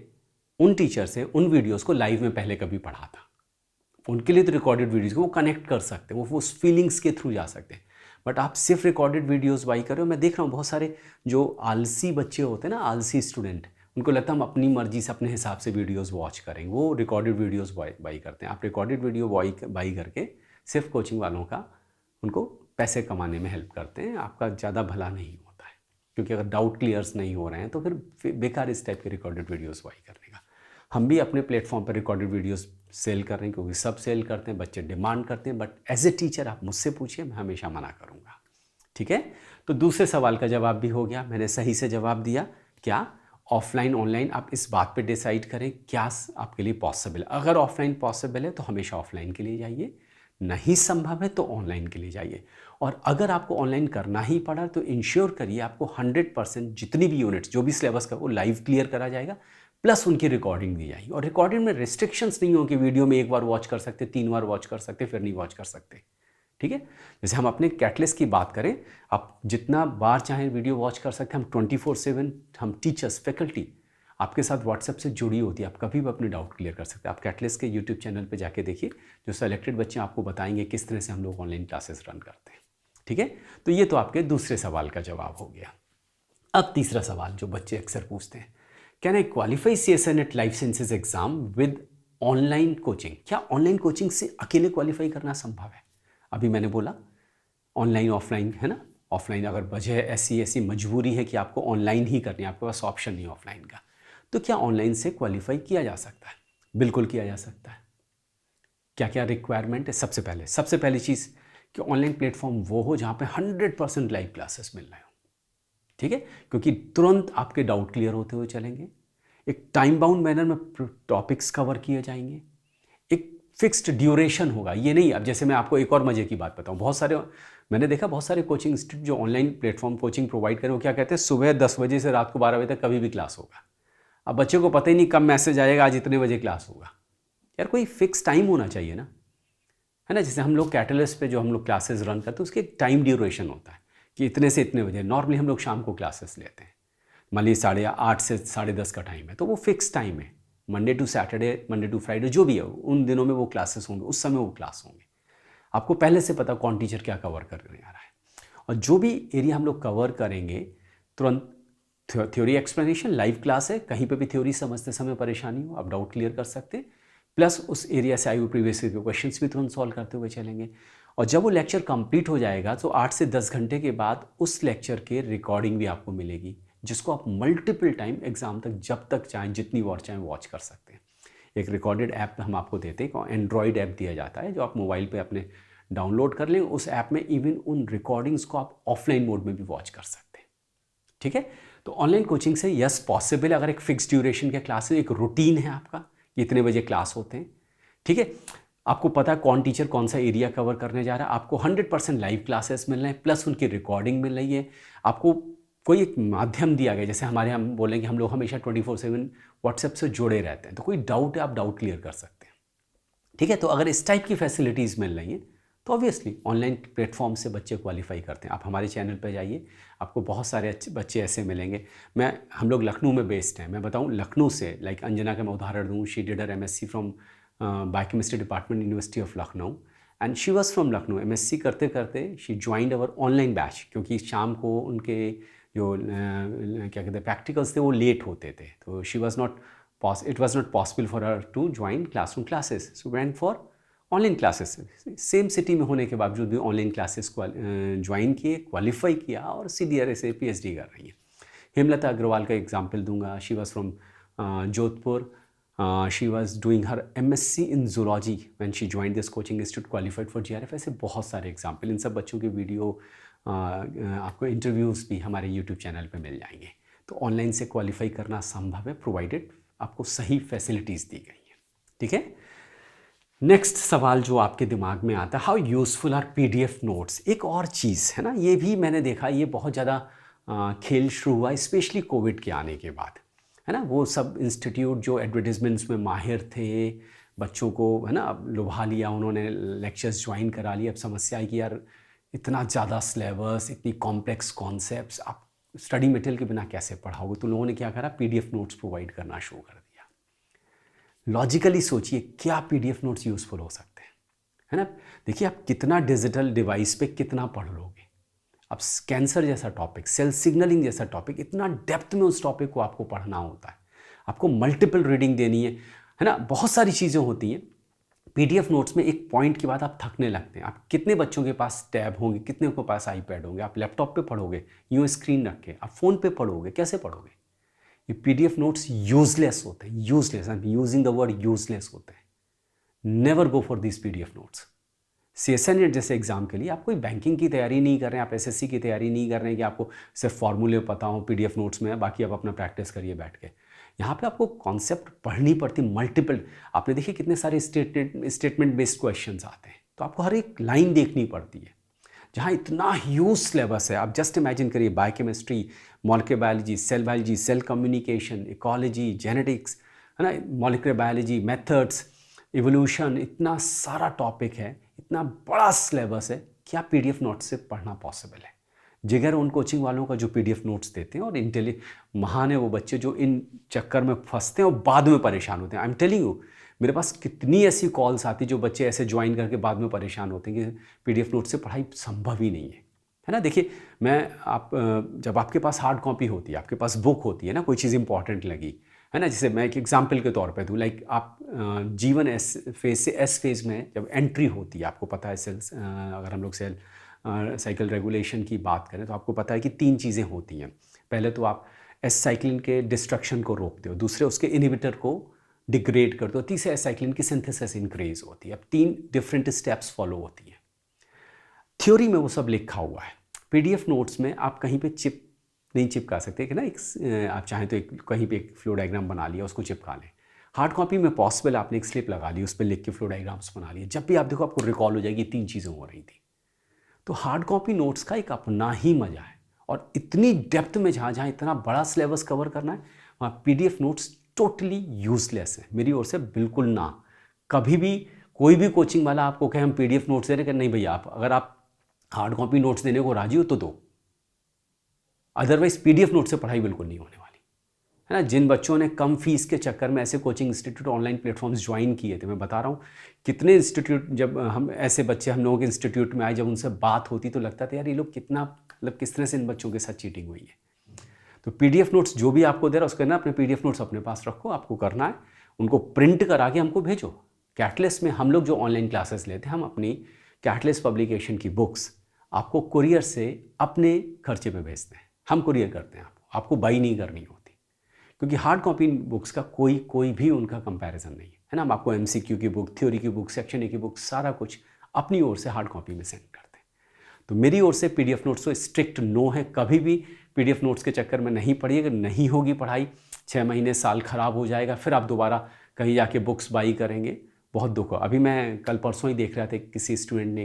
उन टीचर से उन वीडियोस को लाइव में पहले कभी पढ़ा था। उनके लिए तो रिकॉर्डेड वीडियोस को वो कनेक्ट कर सकते हैं, वो उस फीलिंग्स के थ्रू जा सकते हैं। बट आप सिर्फ रिकॉर्डेड वीडियोस बाई कर रहे हो। मैं देख रहा हूँ बहुत सारे जो आलसी बच्चे होते हैं ना, आलसी स्टूडेंट, उनको लगता है हम अपनी मर्जी से अपने हिसाब से वीडियोस वॉच करेंगे, वो रिकॉर्डेड वीडियोस बाई करते हैं। आप रिकॉर्डेड वीडियो बाई करके सिर्फ कोचिंग वालों का, उनको पैसे कमाने में हेल्प करते हैं, आपका ज़्यादा भला नहीं होता है। क्योंकि अगर डाउट क्लियर्स नहीं हो रहे हैं तो फिर बेकार इस टाइप के रिकॉर्डेड वीडियोस बाई करने का। हम भी अपने प्लेटफॉर्म पर रिकॉर्डेड वीडियोस सेल कर रहे हैं, क्योंकि सब सेल करते हैं, बच्चे डिमांड करते हैं, बट एज ए टीचर आप मुझसे पूछिए, मैं हमेशा मना करूँगा। ठीक है, तो दूसरे सवाल का जवाब भी हो गया, मैंने सही से जवाब दिया। क्या ऑफलाइन ऑनलाइन, आप इस बात पे डिसाइड करें क्या आपके लिए पॉसिबल है। अगर ऑफलाइन पॉसिबल है तो हमेशा ऑफलाइन के लिए जाइए, नहीं संभव है तो ऑनलाइन के लिए जाइए। और अगर आपको ऑनलाइन करना ही पड़ा तो इंश्योर करिए आपको 100% जितनी भी यूनिट्स, जो भी सिलेबस का, वो लाइव क्लियर करा जाएगा, प्लस उनकी रिकॉर्डिंग दी जाएगी। और रिकॉर्डिंग में रिस्ट्रिक्शंस नहीं हो कि वीडियो में एक बार वॉच कर सकते, 3 बार वॉच कर सकते, फिर नहीं वॉच कर सकते। ठीक है, जैसे हम अपने कैटलिस्ट की बात करें, आप जितना बार चाहें वीडियो वॉच कर सकते हैं। हम 24/7, हम टीचर्स, फैकल्टी आपके साथ व्हाट्सएप से जुड़ी होती है, आप कभी भी अपने डाउट क्लियर कर सकते हैं। आप कैटलिस्ट के यूट्यूब चैनल पे जाके देखिए, जो सेलेक्टेड बच्चे आपको बताएंगे किस तरह से हम लोग ऑनलाइन क्लासेस रन करते हैं। ठीक है, तो ये तो आपके दूसरे सवाल का जवाब हो गया। अब तीसरा सवाल जो बच्चे अक्सर पूछते हैं, can I qualify CSNET life sciences exam with online coaching. क्या ऑनलाइन कोचिंग से अकेले क्वालिफाई करना संभव है? अभी मैंने बोला ऑनलाइन ऑफलाइन है ना, ऑफलाइन अगर वजह ऐसी मजबूरी है कि आपको ऑनलाइन ही करनी है, आपके पास ऑप्शन नहीं ऑफलाइन का, तो क्या ऑनलाइन से क्वालिफाई किया जा सकता है? बिल्कुल किया जा सकता है। क्या क्या रिक्वायरमेंट है? सबसे पहली चीज़ कि ऑनलाइन प्लेटफॉर्म वो हो जहाँ पे 100% लाइव क्लासेस मिल रहे हो। ठीक है, क्योंकि तुरंत आपके डाउट क्लियर होते हुए चलेंगे, एक टाइम बाउंड मैनर में टॉपिक्स कवर किए जाएंगे, एक फिक्स्ड ड्यूरेशन होगा, ये नहीं। अब जैसे मैं आपको एक और मजे की बात बताऊं, मैंने देखा बहुत सारे कोचिंग इंस्टीट्यूट जो ऑनलाइन प्लेटफॉर्म कोचिंग प्रोवाइड करें, वो क्या कहते हैं, सुबह 10 बजे से रात को 12 बजे तक कभी भी क्लास होगा। अब बच्चे को पता ही नहीं कब मैसेज आएगा, आज इतने बजे क्लास होगा। यार कोई फिक्स टाइम होना चाहिए ना, है ना। जैसे हम लोग कैटलिस्ट पे जो हम लोग क्लासेस रन करते हैं, उसके एक टाइम ड्यूरेशन होता है कि इतने से इतने बजे। नॉर्मली हम लोग शाम को क्लासेस लेते हैं, मान लीजिए 8:30 से 10:30 का टाइम है, तो वो फिक्स टाइम है। Monday to Saturday, Monday to Friday, जो भी है उन दिनों में वो क्लासेस होंगे, उस समय वो क्लास होंगे। आपको पहले से पता कौन टीचर क्या कवर करने आ रहा है। और जो भी एरिया हम लोग कवर करेंगे, तुरंत थ्योरी एक्सप्लेनेशन, लाइव क्लास है, कहीं पे भी थ्योरी समझते समय परेशानी हो आप डाउट क्लियर कर सकते हैं, प्लस उस एरिया से आए हुए प्रीवियस के क्वेश्चंस भी तुरंत सॉल्व करते हुए चलेंगे। और जब वो लेक्चर कंप्लीट हो जाएगा तो 8 से 10 घंटे के बाद उस लेक्चर के रिकॉर्डिंग भी आपको मिलेगी, जिसको आप मल्टीपल टाइम एग्जाम तक जब तक चाहें, जितनी बार चाहें वॉच कर सकते हैं। एक रिकॉर्डेड ऐप हम आपको देते हैं, एंड्रॉयड ऐप दिया जाता है जो आप मोबाइल पे अपने डाउनलोड कर लें। उस ऐप में इवन उन रिकॉर्डिंग्स को आप ऑफलाइन मोड में भी वॉच कर सकते हैं। ठीक है, तो ऑनलाइन कोचिंग से यस पॉसिबल, अगर एक फिक्स ड्यूरेशन के क्लास है, एक रूटीन है आपका कि इतने बजे क्लास होते हैं। ठीक है, आपको पता है कौन टीचर कौन सा एरिया कवर करने जा रहा है, आपको 100% लाइव क्लासेस मिल रहे हैं, प्लस उनकी रिकॉर्डिंग मिल रही है। आपको कोई एक माध्यम दिया गया, जैसे हमारे हम बोलेंगे हम लोग हमेशा 24/7 व्हाट्सएप से जुड़े रहते हैं, तो कोई डाउट है आप डाउट क्लियर कर सकते हैं। ठीक है, तो अगर इस टाइप की फैसिलिटीज़ मिल रही हैं तो ऑब्वियसली ऑनलाइन प्लेटफॉर्म से बच्चे क्वालिफाई करते हैं। आप हमारे चैनल पर जाइए, आपको बहुत सारे अच्छे बच्चे ऐसे मिलेंगे। हम लोग लखनऊ में बेस्ड हैं, मैं बताऊं लखनऊ से, लाइक अंजना का मैं उदाहरण दूं, she did her MSc from biochemistry department, university of Lucknow, and she was from Lucknow. MSc करते करते she joined our online batch, क्योंकि शाम को उनके जो क्या कहते हैं प्रैक्टिकल्स थे वो लेट होते थे, तो it was not possible for her to join classroom classes, so went for online classes. Same city में होने के बावजूद भी ऑनलाइन क्लासेस को ज्वाइन किए, क्वालिफाई किया और CDRA से PhD कर रही है। हेमलता अग्रवाल का एग्जांपल दूंगा, she was from Jodhpur, she was doing her MSc in zoology when she joined this coaching institute, qualified for GRF। ऐसे बहुत सारे एग्जाम्पल, इन सब बच्चों के वीडियो आपको इंटरव्यूज़ भी हमारे यूट्यूब चैनल पर मिल जाएंगे। तो ऑनलाइन से क्वालिफाई करना संभव है, प्रोवाइडेड आपको सही फैसिलिटीज़ दी गई हैं। ठीक है, नेक्स्ट सवाल जो आपके दिमाग में आता है, how useful are PDF notes. एक और चीज़ है ना, ये भी मैंने देखा, ये बहुत ज़्यादा खेल शुरू हुआ स्पेशली कोविड के आने के बाद, है ना। वो सब इंस्टीट्यूट जो एडवर्टीजमेंट्स में माहिर थे, बच्चों को है ना अब लुभा लिया, उन्होंने लेक्चर्स ज्वाइन करा लिया। अब समस्या है कि यार इतना ज़्यादा सिलेबस, इतनी कॉम्प्लेक्स कॉन्सेप्ट्स, आप स्टडी मटेरियल के बिना कैसे पढ़ाओगे। तो लोगों ने क्या करा, PDF नोट्स प्रोवाइड करना शुरू कर दिया। लॉजिकली सोचिए क्या PDF नोट्स यूज़फुल हो सकते हैं, है ना। देखिए आप कितना डिजिटल डिवाइस पे कितना पढ़ लोगे। अब कैंसर जैसा टॉपिक, सेल सिग्नलिंग जैसा टॉपिक, इतना डेप्थ में उस टॉपिक को आपको पढ़ना होता है, आपको मल्टीपल रीडिंग देनी है ना, बहुत सारी चीज़ें होती हैं। PDF नोट्स में एक पॉइंट के बाद आप थकने लगते हैं। आप कितने बच्चों के पास टैब होंगे, कितने के पास iPad होंगे, आप लैपटॉप पे पढ़ोगे, यूँ स्क्रीन रख के, आप फ़ोन पे पढ़ोगे, कैसे पढ़ोगे। ये PDF नोट्स यूजलेस होते हैं, useless, I am using the word useless होते हैं। Never go for this PDF notes. CSNET जैसे एग्जाम के लिए आप कोई बैंकिंग की तैयारी नहीं कर रहे हैं, आप SSC की तैयारी नहीं कर रहे हैं कि आपको सिर्फ फॉर्मूले पता हो PDF नोट्स में, बाकी आप अपना प्रैक्टिस करिए बैठ के। यहाँ पे आपको कॉन्सेप्ट पढ़नी पड़ती, मल्टीपल। आपने देखिए कितने सारे स्टेटमेंट बेस्ड क्वेश्चंस आते हैं, तो आपको हर एक लाइन देखनी पड़ती है। जहाँ इतना ह्यूज सिलेबस है, आप जस्ट इमेजिन करिए, biochemistry, molecular biology, cell communication, ecology, genetics, है ना, मॉलिक्यूलर बायोलॉजी, मेथड्स, इवोल्यूशन, इतना सारा टॉपिक है, इतना बड़ा सिलेबस है, क्या PDF नोट्स से पढ़ना पॉसिबल है। जिगर उन कोचिंग वालों का जो PDF नोट्स देते हैं, और महान है वो बच्चे जो इन चक्कर में फंसते हैं और बाद में परेशान होते हैं। आई एम टेलिंग यू, मेरे पास कितनी ऐसी कॉल्स आती जो बच्चे ऐसे ज्वाइन करके बाद में परेशान होते हैं कि PDF नोट से पढ़ाई संभव ही नहीं है ना। देखिए जब आपके पास हार्ड कॉपी होती है, आपके पास बुक होती है ना, कोई चीज़ इंपॉर्टेंट लगी, है ना, जैसे मैं एक एग्जांपल के तौर पे दूँ, लाइक आप G1 फेज से S फेज में जब एंट्री होती है, आपको पता है सेल्स, अगर हम लोग सेल साइकिल रेगुलेशन की बात करें तो आपको पता है कि 3 चीज़ें होती हैं। पहले तो आप S साइक्लिन के डिस्ट्रक्शन को रोकते हो, दूसरे उसके इनहिबिटर को डिग्रेड करते हो, तीसरे S साइक्लिन की सिंथेसिस इंक्रीज होती है। अब 3 डिफरेंट स्टेप्स फॉलो होती हैं। थ्योरी में वो सब लिखा हुआ है, PDF नोट्स में आप कहीं पे नहीं चिपका सकते कि ना, आप चाहें तो कहीं पे एक फ्लो डायग्राम बना लिया, उसको चिपका लें। हार्ड कॉपी में पॉसिबल आपने एक स्लिप लगा ली, उस पर लिख के फ्लो डायग्राम्स बना लिए, जब भी आप देखो आपको रिकॉल हो जाएगी 3 चीज़ें हो रही थी। तो हार्ड कॉपी नोट्स का एक अपना ही मज़ा है, और इतनी डेप्थ में जहाँ जहाँ इतना बड़ा सिलेबस कवर करना है, वहाँ PDF नोट्स टोटली यूजलेस है मेरी ओर से, बिल्कुल ना। कभी भी कोई भी कोचिंग वाला आपको कहे हम PDF नोट्स दे रहे हैं, नहीं भैया, आप अगर आप हार्ड कॉपी नोट्स देने को राजी हो तो दो, अदरवाइज PDF नोट से पढ़ाई बिल्कुल नहीं होने वाली, है ना। जिन बच्चों ने कम फीस के चक्कर में ऐसे coaching institute, online platforms join किए थे, मैं बता रहा हूँ कितने इंस्टीट्यूट, जब हम ऐसे बच्चे हम लोगों के इंस्टीट्यूट में आए, जब उनसे बात होती तो लगता था यार ये लोग कितना, मतलब किस तरह से इन बच्चों के साथ चीटिंग हुई है। तो PDF नोट्स जो भी आपको दे रहा है उसका ना अपने PDF नोट्स अपने पास रखो, आपको करना है उनको प्रिंट करा के हमको भेजो। कैटलिस्ट में हम लोग जो ऑनलाइन क्लासेस लेते हैं, हम अपनी कैटलिस्ट पब्लिकेशन की बुक्स आपको कुरियर से अपने खर्चे पे भेजते हैं, हम कुरियर करते हैं, आपको बाई नहीं करनी होती, क्योंकि हार्ड कॉपी बुक्स का कोई भी उनका कंपैरिजन नहीं है ना। हम आपको MCQ की बुक, थ्योरी की बुक, सेक्शन ए की बुक, सारा कुछ अपनी ओर से हार्ड कॉपी में सेंड करते हैं। तो मेरी ओर से PDF नोट्स तो स्ट्रिक्ट नो है, कभी भी PDF नोट्स के चक्कर में नहीं पढ़िएगा, नहीं होगी पढ़ाई, 6 महीने साल खराब हो जाएगा, फिर आप दोबारा कहीं जाके बुक्स बाई करेंगे, बहुत दुख हो। अभी मैं कल परसों ही देख रहा था, किसी स्टूडेंट ने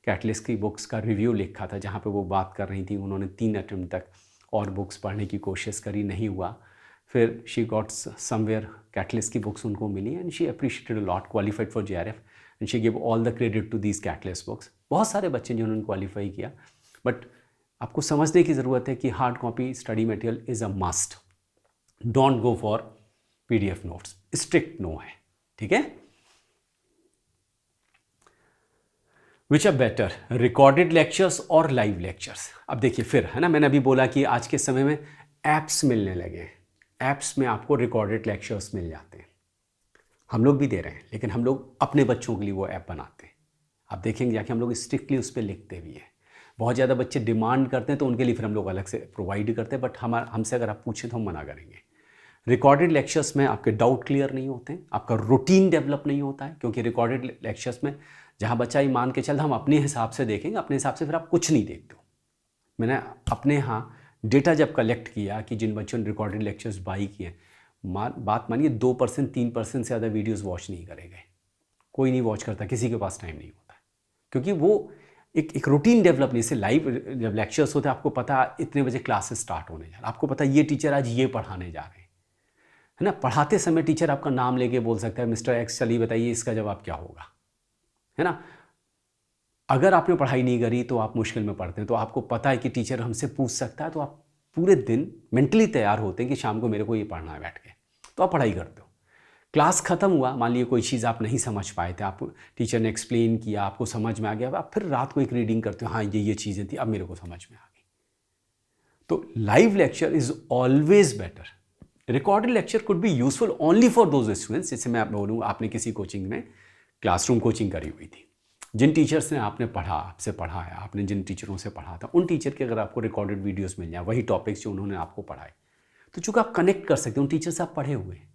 कैटलिस्ट की बुक्स का रिव्यू लिखा था, जहाँ पे वो बात कर रही थी उन्होंने 3 अटेम्प्ट तक और बुक्स पढ़ने की कोशिश करी, नहीं हुआ, फिर शी गॉट समवेयर कैटलिस्ट की बुक्स उनको मिली and she appreciated a lot, qualified for JRF and she give all the credit to these catalyst books. बहुत सारे बच्चे जिन्होंने क्वालिफाई किया, बट आपको समझने की ज़रूरत है कि hard copy study material is a must, don't go for PDF notes, strict no है, ठीक है। Which are better, recorded lectures और लाइव लेक्चर्स? अब देखिए फिर, है ना, मैंने अभी बोला कि आज के समय में ऐप्स मिलने लगे हैं, ऐप्स में आपको रिकॉर्डेड लेक्चर्स मिल जाते हैं, हम लोग भी दे रहे हैं, लेकिन हम लोग अपने बच्चों के लिए वो ऐप बनाते हैं। आप देखेंगे जाके हम लोग स्ट्रिक्टली उस पर लिखते भी हैं। बहुत ज़्यादा बच्चे डिमांड करते हैं तो उनके लिए फिर हम लोग अलग से प्रोवाइड करते हैं, बट हमसे अगर आप पूछें तो हम मना करेंगे। रिकॉर्डेड लेक्चर्स में आपके डाउट क्लियर नहीं होते हैं, आपका रूटीन डेवलप नहीं होता है, क्योंकि रिकॉर्डेड लेक्चर्स में जहाँ बच्चा ही मान के चल हम अपने हिसाब से देखेंगे, अपने हिसाब से फिर आप कुछ नहीं देखते हो। मैंने अपने यहाँ डेटा जब कलेक्ट किया कि जिन बच्चों ने रिकॉर्डेड लेक्चर्स बाई किए, बात मानिए 2% 3% से ज़्यादा वीडियोस वॉच नहीं करेंगे, कोई नहीं वॉच करता, किसी के पास टाइम नहीं होता है, क्योंकि वो एक रूटीन डेवलप नहीं। से लाइव जब लेक्चर्स होते हैं, आपको पता इतने बजे क्लासेस स्टार्ट होने जा रहा है, आपको पता ये टीचर आज ये पढ़ाने जा रहे हैं, है ना। पढ़ाते समय टीचर आपका नाम लेके बोल सकता है मिस्टर X, चलिए बताइए इसका जवाब क्या होगा, है ना। अगर आपने पढ़ाई नहीं करी तो आप मुश्किल में पढ़ते हैं, तो आपको पता है कि टीचर हमसे पूछ सकता है, तो आप पूरे दिन मेंटली तैयार होते हैं कि शाम को मेरे को ये पढ़ना है बैठ के, तो आप पढ़ाई करते हो। क्लास ख़त्म हुआ, मान लीजिए कोई चीज़ आप नहीं समझ पाए थे, आप टीचर ने एक्सप्लेन किया, आपको समझ में आ गया, आप फिर रात को एक रीडिंग करते हो, हाँ ये चीज़ें थी, अब मेरे को समझ में आ गई। तो live lecture is always better. Recorded lecture could be useful only for those students, जैसे मैं बोलूँ आपने किसी कोचिंग में क्लासरूम कोचिंग करी हुई थी, जिन टीचर्स ने आपने पढ़ा, आपसे पढ़ाया, आपने जिन टीचरों से पढ़ा था, उन टीचर के अगर आपको रिकॉर्डेड वीडियोस मिल जाए, वही टॉपिक्स जो उन्होंने आपको पढ़ाए, तो चूँकि आप कनेक्ट कर सकते हैं, उन टीचर से आप पढ़े हुए हैं,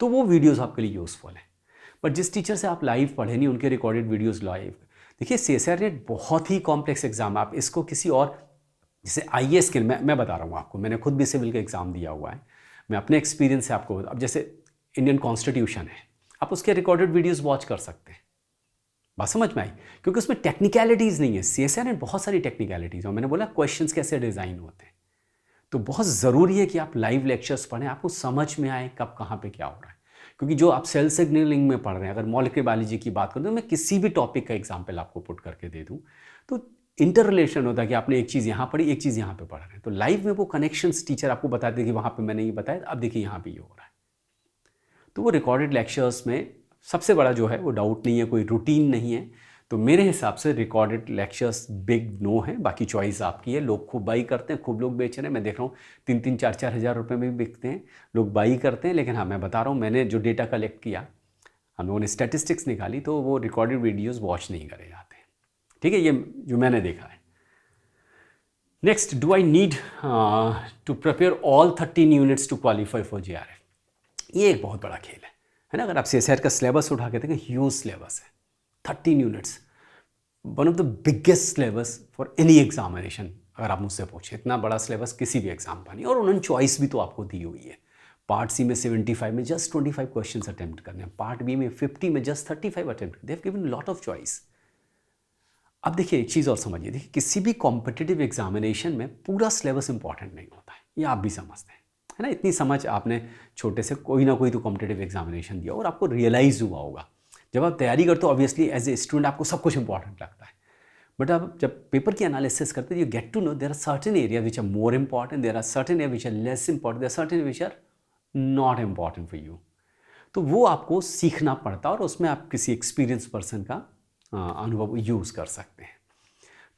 तो वो वीडियोस आपके लिए यूज़फुल है। बट जिस टीचर से आप लाइव पढ़े नहीं, उनके रिकॉर्डेड वीडियोस लाइव, देखिए CSIR नेट बहुत ही कॉम्प्लेक्स एग्जाम है, आप इसको किसी और, जैसे IAS के, मैं बता रहा हूँ आपको, मैंने खुद भी सिविल का एग्ज़ाम दिया हुआ है, मैं अपने एक्सपीरियंस से आपको, अब जैसे इंडियन कॉन्स्टिट्यूशन है, आप उसके रिकॉर्डेड वीडियोस वॉच कर सकते हैं, बात समझ में आई, क्योंकि उसमें टेक्निकलिटीज़ नहीं है। CSIR में बहुत सारी टेक्निकलिटीज़, और मैंने बोला क्वेश्चंस कैसे डिज़ाइन होते हैं, तो बहुत ज़रूरी है कि आप लाइव लेक्चर्स पढ़ें, आपको समझ में आए कब कहाँ पे क्या हो रहा है, क्योंकि जो आप सेल सिग्नलिंग में पढ़ रहे हैं, अगर मॉलिक्यूलर बायोलॉजी की बात करूँ तो मैं किसी भी टॉपिक का एग्जाम्पल आपको पुट करके दे दूँ, तो इंटर रिलेशन होता है कि आपने एक चीज़ यहाँ पढ़ी, एक चीज़ यहाँ पे पढ़ रहे हैं, तो लाइव में वो कनेक्शंस टीचर आपको बताते हैं कि वहाँ पे मैंने ये बताया, अब देखिए यहाँ पे ये हो रहा है। तो वो रिकॉर्डेड लेक्चर्स में सबसे बड़ा जो है वो डाउट नहीं है, कोई रूटीन नहीं है, तो मेरे हिसाब से रिकॉर्डेड लेक्चर्स बिग नो है, बाकी चॉइस आपकी है। लोग खूब बाई करते हैं, खूब लोग बेच रहे हैं, मैं देख रहा हूँ 3-3 4-4 हज़ार रुपये में भी बिकते हैं, लोग बाई करते हैं। लेकिन हाँ, मैं बता रहा हूँ, मैंने जो डेटा कलेक्ट किया, हम लोगों ने स्टैटिस्टिक्स निकाली, तो वो रिकॉर्डेड वीडियोज़ वॉच नहीं करे जाते, ठीक है, ये जो मैंने देखा है। Next, do I need to prepare all 13 units to qualify for JRF? ये एक बहुत बड़ा खेल है ना। अगर आप CSIR का सिलेबस उठा के देखें, ह्यूज सिलेबस है, 13 units, one of the biggest syllabus for any examination. अगर आप मुझसे पूछें, इतना बड़ा सिलेबस किसी भी एग्जाम का नहीं, और उन्होंने चॉइस भी तो आपको दी हुई है, पार्ट सी में 75 में जस्ट 25 क्वेश्चंस अटेम्प्ट करने हैं, पार्ट बी में 50 में just 35 attempt, they have given lot of choice. अब देखिए एक चीज़ और समझिए, देखिए किसी भी कॉम्पिटिटिव एग्जामिनेशन में पूरा सिलेबस इंपॉर्टेंट नहीं होता है, ये आप भी समझते हैं, है ना। इतनी समझ आपने छोटे से कोई ना कोई तो कॉम्पिटिटिव एग्जामिनेशन दिया और आपको रियलाइज़ हुआ होगा। जब आप तैयारी करते हो ऑब्वियसली एज ए स्टूडेंट आपको सब कुछ इंपॉर्टेंट लगता है, बट आप जब पेपर की एनालिसिस करते हो you get to know there are certain area which are more important, there are certain area which are less important, there are certain which are not important for you. तो वो आपको सीखना पड़ता है और उसमें आप किसी एक्सपीरियंस पर्सन का अनुभव यूज़ कर सकते हैं।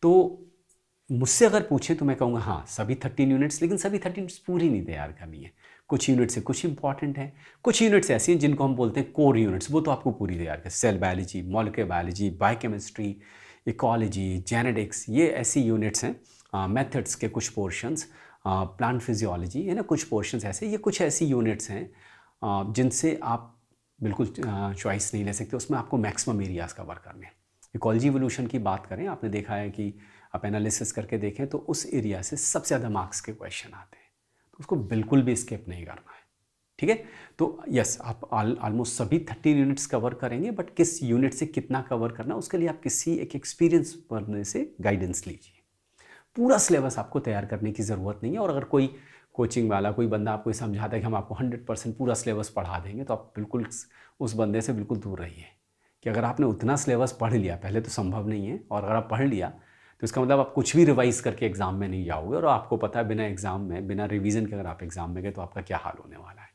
तो मुझसे अगर पूछे तो मैं कहूँगा हाँ सभी 13 यूनिट्स, लेकिन सभी 13 यूनिट्स पूरी नहीं तैयार करनी है। कुछ यूनिट्स से कुछ इंपॉर्टेंट है, कुछ यूनिट्स ऐसी हैं जिनको हम बोलते हैं कोर यूनिट्स, वो तो आपको पूरी तैयार कर, cell biology, molecular biology, biochemistry, ecology, genetics, ये ऐसी यूनिट्स हैं। मेथड्स के कुछ पोर्शंस, प्लांट फिजियोलॉजी, है ना, कुछ पोर्शंस ऐसे, ये कुछ ऐसी यूनिट्स हैं जिनसे आप बिल्कुल चॉइस नहीं ले सकते, उसमें आपको मैक्सिमम एरियाज़ कवर करने हैं। इकोलॉजी इवोल्यूशन की बात करें, आपने देखा है कि आप एनालिसिस करके देखें तो उस एरिया से सबसे ज़्यादा मार्क्स के क्वेश्चन आते हैं, तो उसको बिल्कुल भी स्किप नहीं करना है, ठीक है। तो यस आप ऑलमोस्ट सभी 13 यूनिट्स कवर करेंगे, बट किस यूनिट से कितना कवर करना उसके लिए आप किसी एक एक्सपीरियंस पढ़ने से गाइडेंस लीजिए। पूरा सिलेबस आपको तैयार करने की ज़रूरत नहीं है, और अगर कोई कोचिंग वाला कोई बंदा आपको समझाता है कि हम आपको 100% पूरा सिलेबस पढ़ा देंगे, तो आप बिल्कुल उस बंदे से बिल्कुल दूर रहिए। कि अगर आपने उतना सिलेबस पढ़ लिया, पहले तो संभव नहीं है, और अगर आप पढ़ लिया तो इसका मतलब आप कुछ भी रिवाइज़ करके एग्ज़ाम में नहीं जाओगे, और आपको पता है बिना एग्ज़ाम में, बिना रिवीजन के अगर आप एग्ज़ाम में गए तो आपका क्या हाल होने वाला है।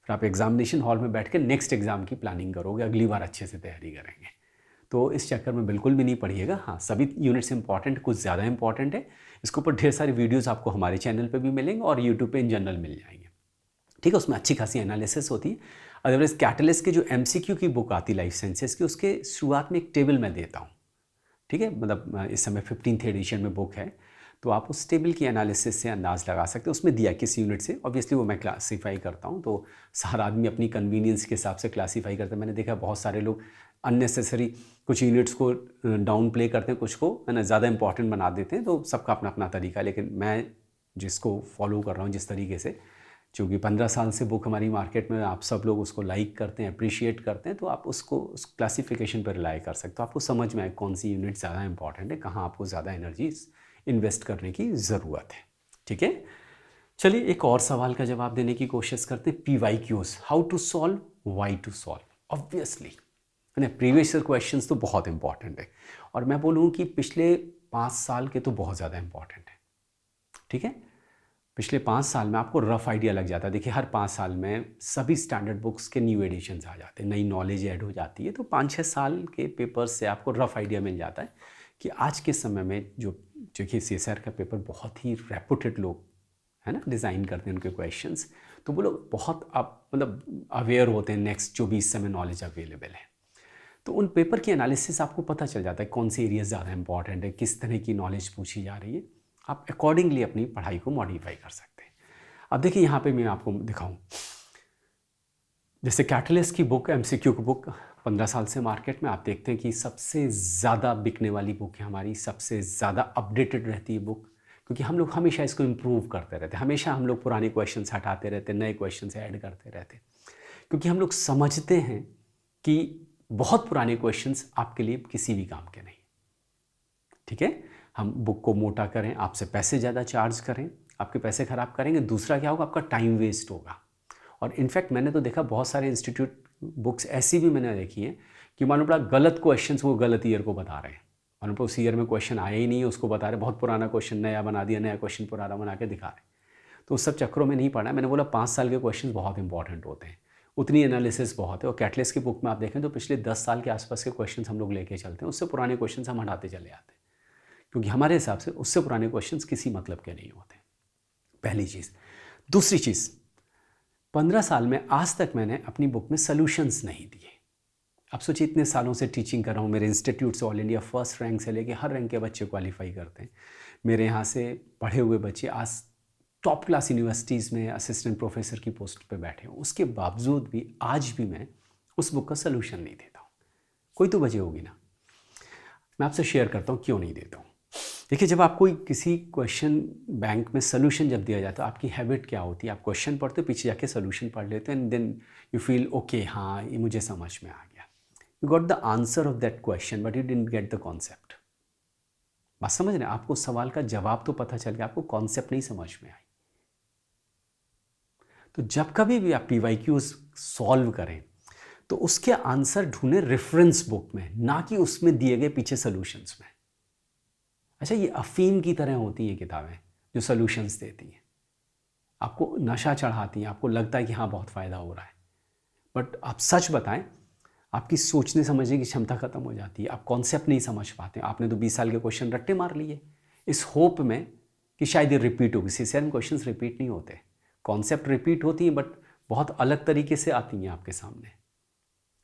फिर आप एग्जामिनेशन हॉल में बैठ के नेक्स्ट एग्ज़ाम की प्लानिंग करोगे, अगली बार अच्छे से तैयारी करेंगे। तो इस चक्कर में बिल्कुल भी नहीं पढ़िएगा। हाँ सभी यूनिट्स इंपॉर्टेंट, कुछ ज़्यादा इंपॉर्टेंट है, इसके ऊपर ढेर सारी वीडियोज़ आपको हमारे चैनल पर भी मिलेंगे और यूट्यूब पर इन जनरल मिल जाएंगे, ठीक है। उसमें अच्छी खासी एनालिसिस होती है। अदरवाइज कैटलिस्ट की जो MCQ की बुक आती लाइफ साइंसेस की, उसके शुरुआत में एक टेबल मैं देता हूँ, ठीक है। मतलब इस समय 15th एडिशन में बुक है, तो आप उस टेबल की एनालिसिस से अंदाज़ लगा सकते हो। उसमें दिया किस यूनिट से, ऑब्वियसली वो मैं क्लासीफाई करता हूँ, तो सारा आदमी अपनी कन्वीनियंस के हिसाब से क्लासीफाई करता है। मैंने देखा बहुत सारे लोग अननेसेसरी कुछ यूनिट्स को डाउन प्ले करते हैं, कुछ को है ना ज़्यादा इंपॉर्टेंट बना देते हैं, तो सबका अपना अपना तरीका है। लेकिन मैं जिसको फॉलो कर रहा हूँ जिस तरीके से, चूँकि 15 साल से बुक हमारी मार्केट में, आप सब लोग उसको लाइक करते हैं, अप्रिशिएट करते हैं, तो आप उसको उस क्लासिफिकेशन पर रिलाई कर सकते हो। आपको समझ में आए कौन सी यूनिट ज़्यादा इंपॉर्टेंट है, कहाँ आपको ज़्यादा एनर्जी इन्वेस्ट करने की ज़रूरत है, ठीक है। चलिए एक और सवाल का जवाब देने की कोशिश करते हैं। PYQs, how to solve, why to solve. Obviously है ना, प्रीवियस ईयर क्वेश्चन तो बहुत इंपॉर्टेंट है, और मैं बोलूँ कि पिछले 5 साल के तो बहुत ज़्यादा इंपॉर्टेंट है, ठीक है। पिछले 5 साल में आपको रफ़ आइडिया लग जाता है। देखिए हर 5 साल में सभी स्टैंडर्ड बुक्स के न्यू एडिशंस आ जाते हैं, नई नॉलेज ऐड हो जाती है, तो 5-6 साल के पेपर्स से आपको रफ़ आइडिया मिल जाता है कि आज के समय में जो कि CSIR का पेपर बहुत ही रेपुटेड लोग है ना डिज़ाइन करते हैं उनके क्वेश्चंस, तो वो लोग बहुत आप मतलब अवेयर होते हैं नेक्स्ट जो भी इस समय नॉलेज अवेलेबल है। तो उन पेपर की एनालिसिस आपको पता चल जाता है कौन से एरिया ज़्यादा इंपॉर्टेंट है, किस तरह की नॉलेज पूछी जा रही है, आप अकॉर्डिंगली अपनी पढ़ाई को मॉडिफाई कर सकते हैं। अब देखिए यहाँ पे मैं आपको दिखाऊं, जैसे कैटलिस्ट की बुक, MCQ की बुक 15 साल से मार्केट में, आप देखते हैं कि सबसे ज़्यादा बिकने वाली बुक है हमारी, सबसे ज़्यादा अपडेटेड रहती है बुक, क्योंकि हम लोग हमेशा इसको इम्प्रूव करते रहते हैं, हमेशा हम लोग पुराने क्वेश्चन हटाते रहते हैं, नए क्वेश्चन ऐड करते रहते हैं, क्योंकि हम लोग समझते हैं कि बहुत पुराने क्वेश्चंस आपके लिए किसी भी काम के नहीं, ठीक है। हम बुक को मोटा करें, आपसे पैसे ज़्यादा चार्ज करें, आपके पैसे ख़राब करेंगे, दूसरा क्या होगा, आपका टाइम वेस्ट होगा। और इनफैक्ट मैंने तो देखा बहुत सारे इंस्टीट्यूट बुक्स ऐसी भी मैंने देखी हैं कि मानो पड़ा गलत क्वेश्चंस वो गलत ईयर को बता रहे हैं, मानो पड़ा उस ईयर में क्वेश्चन आया ही नहीं है, उसको बता रहे बहुत पुराना क्वेश्चन नया बना दिया, नया क्वेश्चन पुराना बना के दिखा रहे। तो उस सब चक्करों में नहीं पढ़ना है। मैंने बोला 5 साल के क्वेश्चन बहुत इंपॉर्टेंट होते हैं, उतनी एनालिसिस बहुत है। और कैटलिस्ट की बुक में आप देखें तो पिछले 10 साल के आसपास के क्वेश्चन हम लोग लेके चलते हैं, उससे पुराने क्वेश्चन हम हटाते चले आते हैं, क्योंकि हमारे हिसाब से उससे पुराने क्वेश्चंस किसी मतलब के नहीं होते, पहली चीज़। दूसरी चीज़, 15 साल में आज तक मैंने अपनी बुक में सॉल्यूशंस नहीं दिए। अब सोचिए इतने सालों से टीचिंग कर रहा हूँ, मेरे इंस्टीट्यूट से ऑल इंडिया फर्स्ट रैंक से लेके हर रैंक के बच्चे क्वालिफाई करते हैं, मेरे यहाँ से पढ़े हुए बच्चे आज टॉप क्लास यूनिवर्सिटीज़ में असिस्टेंट प्रोफेसर की पोस्ट पे बैठे हूँ, उसके बावजूद भी आज भी मैं उस बुक का सलूशन नहीं देता हूँ। कोई तो वजह होगी ना, मैं आपसे शेयर करता हूँ क्यों नहीं देता हूँ। देखिए, जब आपको किसी क्वेश्चन बैंक में सोल्यूशन जब दिया जाता है, आपकी हैबिट क्या होती है? आप क्वेश्चन पढ़ते हो, पीछे जाके सोल्यूशन पढ़ लेते हो and then you feel okay, हाँ ये मुझे समझ में आ गया। You got the answer of that question but you didn't get the concept. बात समझ रहे हैं? आपको सवाल का जवाब तो पता चल गया, आपको कॉन्सेप्ट नहीं समझ में आई। तो जब कभी भी आप PYQ सॉल्व करें तो उसके आंसर ढूंढें रेफरेंस बुक में, ना कि उसमें दिए गए पीछे सोल्यूशंस में। अच्छा, ये अफीम की तरह होती हैं किताबें जो सोल्यूशंस देती हैं, आपको नशा चढ़ाती हैं, आपको लगता है कि हाँ बहुत फ़ायदा हो रहा है, बट आप सच बताएं, आपकी सोचने समझने की क्षमता खत्म हो जाती है, आप कॉन्सेप्ट नहीं समझ पाते। आपने तो 20 साल के क्वेश्चन रट्टे मार लिए इस होप में कि शायद ये रिपीट होगी। सीसीआर में क्वेश्चन रिपीट नहीं होते, कॉन्सेप्ट रिपीट होती हैं बट बहुत अलग तरीके से आती हैं आपके सामने।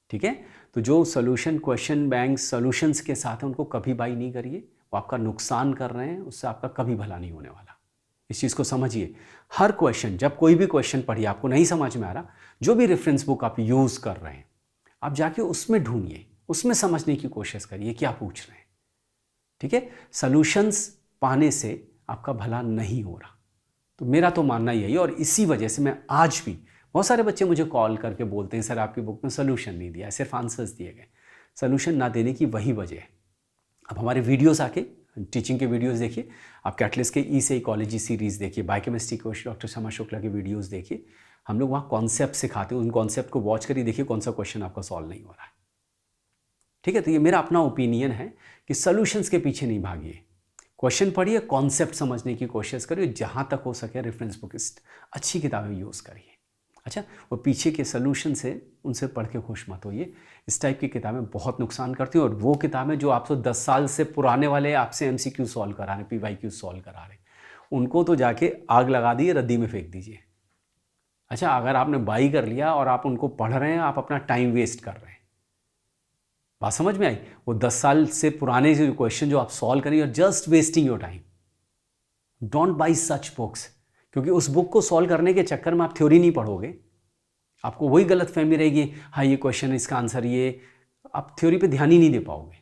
ठीक है, तो जो सोल्यूशन क्वेश्चन बैंक सोल्यूशंस के साथ हैं उनको कभी बाई नहीं करिए, वो आपका नुकसान कर रहे हैं, उससे आपका कभी भला नहीं होने वाला। इस चीज़ को समझिए। हर क्वेश्चन, जब कोई भी क्वेश्चन पढ़िए आपको नहीं समझ में आ रहा, जो भी रेफरेंस बुक आप यूज़ कर रहे हैं आप जाके उसमें ढूंढिए, उसमें समझने की कोशिश करिए क्या पूछ रहे हैं। ठीक है, सोल्यूशंस पाने से आपका भला नहीं हो रहा। तो मेरा तो मानना यही है, और इसी वजह से मैं आज भी, बहुत सारे बच्चे मुझे कॉल करके बोलते हैं सर आपकी बुक में सोल्यूशन नहीं दिया, सिर्फ आंसर्स दिए गए। सोल्यूशन ना देने की वही वजह है। अब हमारे वीडियोस आके टीचिंग के वीडियोस देखिए, आप कैटलिस्ट के ई से इकोलॉजी सीरीज़ देखिए, biochemistry course doctor Sharma Shukla के वीडियोस देखिए, हम लोग वहाँ कॉन्सेप्ट सिखाते हैं, उन कॉन्सेप्ट को वॉच करिए, देखिए कौन सा क्वेश्चन आपका सॉल्व नहीं हो रहा है। ठीक है, तो ये मेरा अपना ओपिनियन है कि सोल्यूशंस के पीछे नहीं भागिए, क्वेश्चन पढ़िए, कॉन्सेप्ट समझने की कोशिश करिए, जहाँ तक हो सके रेफरेंस बुक अच्छी किताबें यूज़ करिए। अच्छा, वो पीछे के सोल्यूशन से उनसे पढ़ के खुश मत होइए, इस टाइप की किताबें बहुत नुकसान करती हैं। और वो किताबें जो आपसे 10 साल से पुराने वाले आपसे MCQ सॉल्व करा रहे हैं, PYQ सॉल्व करा रहे हैं, उनको तो जाके आग लगा दिए, रद्दी में फेंक दीजिए। अच्छा, अगर आपने बाई कर लिया और आप उनको पढ़ रहे हैं, आप अपना टाइम वेस्ट कर रहे हैं। बात समझ में आई? वो 10 साल से पुराने जो क्वेश्चन जो आप सॉल्व करें, you're just wasting your time. Don't buy such books, क्योंकि उस बुक को सॉल्व करने के चक्कर में आप थ्योरी नहीं पढ़ोगे, आपको वही गलत फहमी रहेगी, हाँ ये क्वेश्चन इसका आंसर ये, आप थ्योरी पे ध्यान ही नहीं दे पाओगे।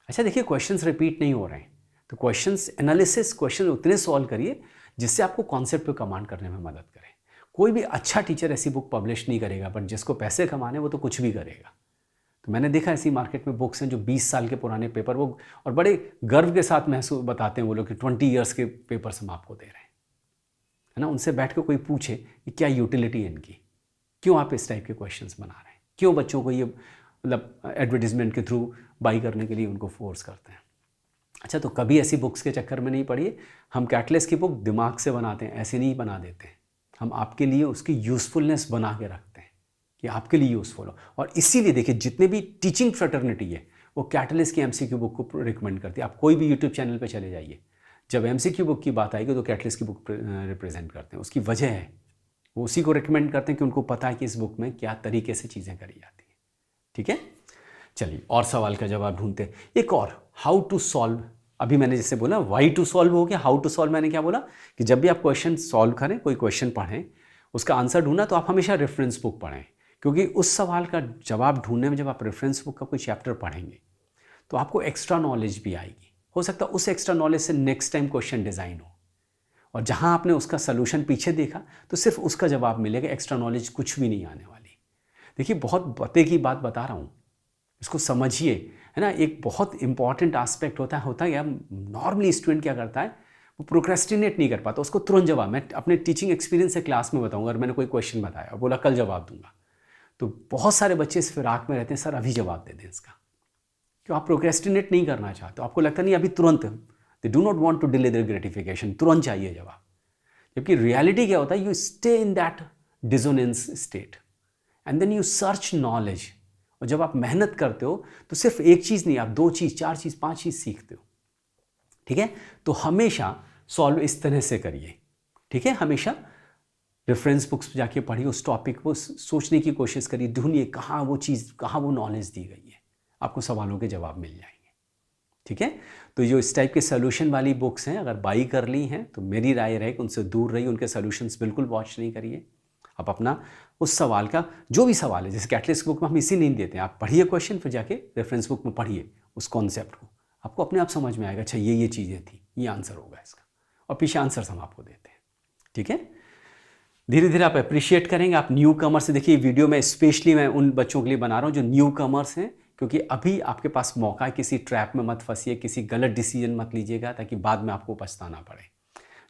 अच्छा देखिए, क्वेश्चंस रिपीट नहीं हो रहे हैं, तो क्वेश्चंस एनालिसिस, क्वेश्चन उतने सॉल्व करिए जिससे आपको कॉन्सेप्ट पे कमांड करने में मदद करे। कोई भी अच्छा टीचर ऐसी बुक पब्लिश नहीं करेगा, बट जिसको पैसे कमाने वो तो कुछ भी करेगा। तो मैंने देखा ऐसी मार्केट में बुक्स हैं जो 20 साल के पुराने पेपर, वो और बड़े गर्व के साथ महसूस बताते हैं वो लोग कि 20 ईयर्स के पेपर्स हम आपको दे रहे हैं, है ना। उनसे बैठ के कोई पूछे कि क्या यूटिलिटी है इनकी, क्यों आप इस टाइप के क्वेश्चंस बना रहे हैं, क्यों बच्चों को ये मतलब एडवर्टीजमेंट के थ्रू बाई करने के लिए उनको फोर्स करते हैं। अच्छा, तो कभी ऐसी बुक्स के चक्कर में नहीं पड़िए। हम कैटलिस्ट की बुक दिमाग से बनाते हैं, ऐसे नहीं बना देते हैं। हम आपके लिए उसकी यूज़फुलनेस बना के रखते हैं कि आपके लिए यूज़फुल हो। और इसीलिए देखिए, जितने भी टीचिंग फ्रेटर्निटी है वो कैटलिस्ट की MCQ बुक को रिकमेंड करती है। आप कोई भी यूट्यूब चैनल पर चले जाइए, जब MCQ बुक की बात आएगी तो कैटलिस्ट की बुक रिप्रेजेंट करते हैं। उसकी वजह है, वो उसी को रिकमेंड करते हैं कि उनको पता है कि इस बुक में क्या तरीके से चीज़ें करी जाती हैं। ठीक है, चलिए और सवाल का जवाब ढूंढते हैं। एक और, हाउ टू सॉल्व। अभी मैंने जैसे बोला वाई टू सॉल्व हो गया, हाउ टू सॉल्व मैंने क्या बोला कि जब भी आप क्वेश्चन सॉल्व करें, कोई क्वेश्चन पढ़ें, उसका आंसर ढूंढना, तो आप हमेशा रेफरेंस बुक पढ़ें, क्योंकि उस सवाल का जवाब ढूंढने में जब आप रेफरेंस बुक का कोई चैप्टर पढ़ेंगे तो आपको एक्स्ट्रा नॉलेज भी आएगी। हो सकता है उस एक्स्ट्रा नॉलेज से नेक्स्ट टाइम क्वेश्चन डिज़ाइन हो, और जहां आपने उसका सलूशन पीछे देखा तो सिर्फ उसका जवाब मिलेगा, एक्स्ट्रा नॉलेज कुछ भी नहीं आने वाली। देखिए, बहुत पते की बात बता रहा हूँ, इसको समझिए, है ना। एक बहुत इंपॉर्टेंट एस्पेक्ट होता है क्या, नॉर्मली स्टूडेंट क्या करता है, वो प्रोक्रेस्टिनेट नहीं कर पाता, उसको तुरंत जवाब। मैं अपने टीचिंग एक्सपीरियंस से क्लास में बताऊंगा, अगर मैंने कोई क्वेश्चन बताया बोला कल जवाब दूंगा, तो बहुत सारे बच्चे इस फिराक में रहते हैं, सर अभी जवाब दे दें इसका। क्यों? आप प्रोक्रेस्टिनेट नहीं करना चाहते, आपको लगता नहीं अभी तुरंत, they do not want to delay their gratification, तुरंत चाहिए जवाब। जबकि रियलिटी क्या होता है, you stay in that dissonance state and then you search knowledge. और जब आप मेहनत करते हो तो सिर्फ एक चीज़ नहीं, आप 2 चीज़, 4 चीज़, 5 चीज़ सीखते हो। ठीक है, तो हमेशा सॉल्व इस तरह से करिए। ठीक है, हमेशा रेफरेंस बुक्स जाके पढ़िए, उस टॉपिक को सोचने की कोशिश करिए, ढूंढिए कहाँ वो चीज़, कहाँ वो नॉलेज दी गई है, आपको सवालों के जवाब मिल जाएंगे। ठीक है, तो जो इस टाइप के सोल्यूशन वाली बुक्स हैं, अगर बाई कर ली हैं तो मेरी राय रहे कि उनसे दूर रहिए, उनके सोल्यूशंस बिल्कुल वॉच नहीं करिए। आप अपना उस सवाल का, जो भी सवाल है, जैसे कैटलिस्ट बुक में हम इसी नहीं देते हैं, आप पढ़िए क्वेश्चन, फिर जाके रेफरेंस बुक में पढ़िए उस कॉन्सेप्ट को, आपको अपने आप समझ में आएगा, अच्छा ये चीज़ें थी, ये आंसर होगा इसका, और पीछे आंसर्स हम आपको देते हैं। ठीक है, धीरे धीरे आप अप्रिशिएट करेंगे। आप न्यू कमर्स से, देखिए वीडियो में स्पेशली मैं उन बच्चों के लिए बना रहा हूँ जो न्यू कमर्स हैं, क्योंकि अभी आपके पास मौका है, किसी ट्रैप में मत फंसिए, किसी गलत डिसीजन मत लीजिएगा ताकि बाद में आपको पछताना पड़े।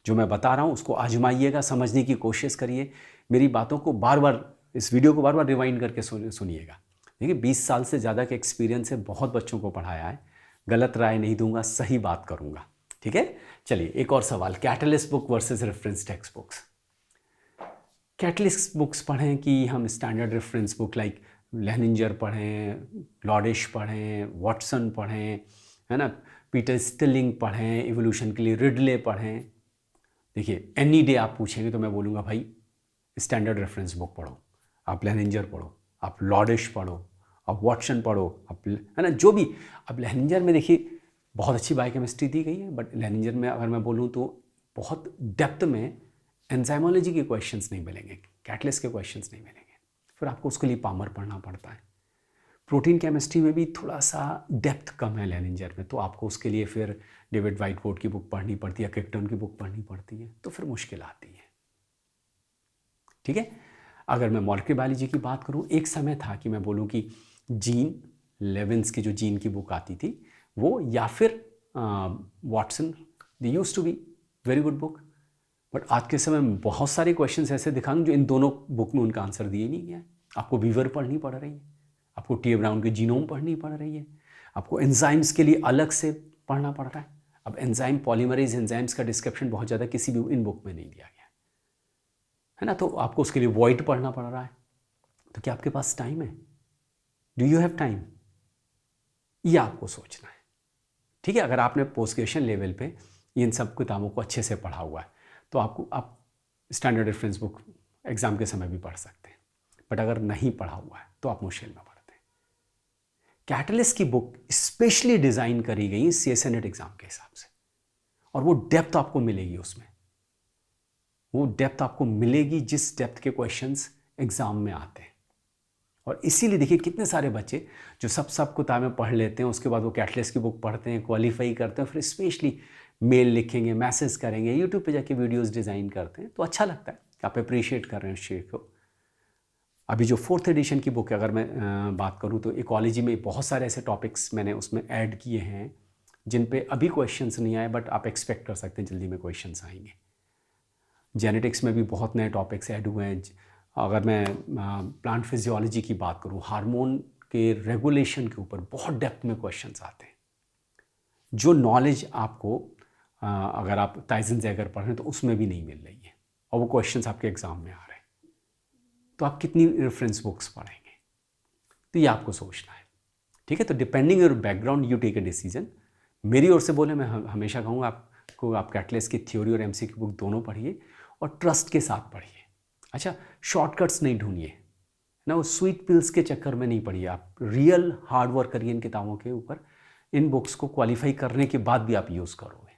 जो मैं बता रहा हूँ उसको आजमाइएगा, समझने की कोशिश करिए, मेरी बातों को बार बार, इस वीडियो को बार बार रिवाइंड करके सुनिएगा। देखिए 20 साल से ज़्यादा के एक्सपीरियंस से बहुत बच्चों को पढ़ाया है, गलत राय नहीं दूंगा, सही बात करूंगा। ठीक है, चलिए एक और सवाल, catalyst book versus reference text books. Catalyst books पढ़ें कि हम स्टैंडर्ड रेफरेंस बुक लाइक लेनिंजर पढ़ें, लॉडिश पढ़ें, वॉटसन पढ़ें, है ना, पीटर स्टिलिंग पढ़ें, इवोल्यूशन के लिए रिडले पढ़ें। देखिए एनी डे आप पूछेंगे तो मैं बोलूँगा भाई स्टैंडर्ड रेफरेंस बुक पढ़ो, आप लेनिंजर पढ़ो, आप लॉडिश पढ़ो, आप वॉटसन पढ़ो, आप, है ना, जो भी। अब लेनिंजर में देखिए बहुत अच्छी बायोकेमिस्ट्री दी गई है, बट लेनिंजर में अगर मैं बोलूँ तो बहुत डेप्थ में एंजाइमोलॉजी के क्वेश्चंस नहीं मिलेंगे, कैटलिस्ट के क्वेश्चंस नहीं मिलेंगे, फिर आपको उसके लिए पामर पढ़ना पड़ता है। प्रोटीन केमिस्ट्री में भी थोड़ा सा डेप्थ कम है लेनिंजर में, तो आपको उसके लिए फिर डेविड वाइटवुड की बुक पढ़नी पड़ती है, क्रिप्टन की बुक पढ़नी पड़ती है, तो फिर मुश्किल आती है। ठीक है, अगर मैं मॉलिक्यूलर बायोलॉजी की बात करूं, एक समय था कि मैं बोलूं कि जीन लेविन्स की जो जीन की बुक आती थी वो, या फिर Watson, they used to be very good book, but आज के समय में बहुत सारे क्वेश्चंस ऐसे दिखाऊंगे जो इन दोनों बुक में उनका आंसर दिए नहीं गया है। आपको वीवर पढ़नी पड़ रही है, आपको टी ब्राउन के जीनोम पढ़नी पड़ रही है, आपको एंजाइम्स के लिए अलग से पढ़ना पड़ रहा है। अब एंजाइम पॉलीमरेज एंजाइम्स का डिस्क्रिप्शन बहुत ज़्यादा किसी भी इन बुक में नहीं दिया गया है ना, तो आपको उसके लिए वॉइड पढ़ना पड़ रहा है। तो क्या आपके पास टाइम है? Do you have time? ये आपको सोचना है। ठीक है, अगर आपने पोस्ट ग्रेजुएशन लेवल पे इन सब किताबों को अच्छे से पढ़ा हुआ है तो आप स्टैंडर्ड रेफरेंस बुक एग्जाम के समय भी पढ़ सकते हैं, बट अगर नहीं पढ़ा हुआ है तो आप मुश्किल में पढ़ते हैं। कैटलिस्ट की बुक स्पेशली डिज़ाइन करी गई CSA नेट एग्जाम के हिसाब से, और वो डेप्थ आपको मिलेगी उसमें, वो डेप्थ आपको मिलेगी जिस डेप्थ के क्वेश्चंस एग्जाम में आते हैं। और इसीलिए देखिए कितने सारे बच्चे जो सब किताबें पढ़ लेते हैं, उसके बाद वो कैटलिस्ट की बुक पढ़ते हैं, क्वालिफाई करते हैं, फिर स्पेशली मेल लिखेंगे, मैसेज करेंगे, यूट्यूब पे जाके वीडियोस डिज़ाइन करते हैं, तो अच्छा लगता है कि आप अप्रिशिएट कर रहे हैं उस चीज़ को। अभी जो 4th एडिशन की बुक है, अगर मैं बात करूँ तो इकोलॉजी में बहुत सारे ऐसे टॉपिक्स मैंने उसमें ऐड किए हैं जिन पे अभी क्वेश्चंस नहीं आए, बट आप एक्सपेक्ट कर सकते हैं जल्दी में क्वेश्चंस आएंगे। जेनेटिक्स में भी बहुत नए टॉपिक्स ऐड हुए हैं। अगर मैं प्लांट फिजियोलॉजी की बात करूँ, हार्मोन के रेगुलेशन के ऊपर बहुत डेप्थ में क्वेश्चंस आते हैं, जो नॉलेज आपको अगर आप टाइसन जैगर पढ़ रहे हैं तो उसमें भी नहीं मिल रही है, और वो क्वेश्चंस आपके एग्जाम में आ रहे हैं। तो आप कितनी रेफरेंस बुक्स पढ़ेंगे, तो ये आपको सोचना है। ठीक है, तो depending your background you take a decision. मेरी ओर से बोले मैं हमेशा कहूँगा आपको, आप कैटलिस्ट की थ्योरी और MC की बुक दोनों पढ़िए और ट्रस्ट के साथ पढ़िए। अच्छा, शॉर्टकट्स नहीं ढूंढिए ना, वो स्वीट पिल्स के चक्कर में नहीं पढ़िए, आप रियल हार्ड वर्क करिए इन किताबों के ऊपर। इन बुक्स को क्वालिफाई करने के बाद भी आप यूज़ करोगे,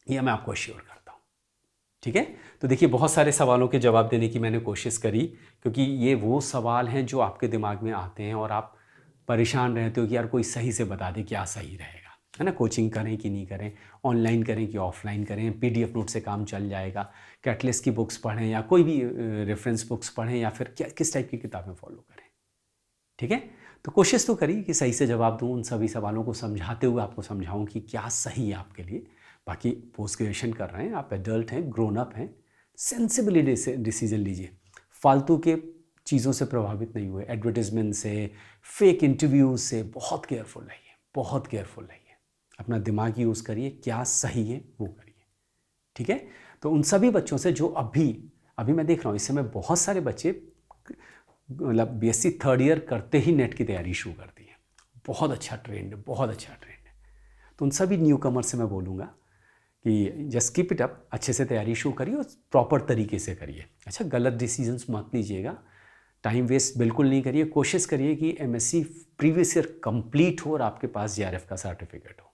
यह मैं आपको अश्योर करता हूँ। ठीक है, तो देखिए बहुत सारे सवालों के जवाब देने की मैंने कोशिश करी, क्योंकि ये वो सवाल हैं जो आपके दिमाग में आते हैं और आप परेशान रहते हो कि यार कोई सही से बता दे क्या सही रहेगा, है ना। कोचिंग करें कि नहीं करें, ऑनलाइन करें कि ऑफलाइन करें, PDF नोट से काम चल जाएगा, कैटलिस्ट की बुक्स पढ़ें या कोई भी रेफरेंस बुक्स पढ़ें, या फिर क्या किस टाइप की किताबें फॉलो करें। ठीक है, तो कोशिश तो करिए कि सही से जवाब दूँ, उन सभी सवालों को समझाते हुए आपको समझाऊँ कि क्या सही है आपके लिए। बाकी पोस्ट ग्रेजुएशन कर रहे हैं, आप एडल्ट हैं, ग्रोन अप हैं, सेंसिबली से डिसीजन लीजिए, फालतू के चीज़ों से प्रभावित नहीं हुए, एडवर्टीजमेंट से, फेक इंटरव्यूज से बहुत केयरफुल रहिए, बहुत केयरफुल रहिए। अपना दिमाग यूज़ करिए, क्या सही है वो करिए। ठीक है, तो उन सभी बच्चों से जो अभी मैं देख रहा हूँ इस समय बहुत सारे बच्चे मतलब BSc 3rd ईयर करते ही नेट की तैयारी शुरू कर दी है, बहुत अच्छा ट्रेंड है, बहुत अच्छा ट्रेंड है। तो उन सभी न्यू कमर से मैं बोलूँगा कि जस्ट कीप इट अप, अच्छे से तैयारी शुरू करिए और प्रॉपर तरीके से करिए। अच्छा, गलत डिसीजंस मत लीजिएगा, टाइम वेस्ट बिल्कुल नहीं करिए। कोशिश करिए कि MSc प्रीवियस ईयर कंप्लीट हो और आपके पास JRF का सर्टिफिकेट हो,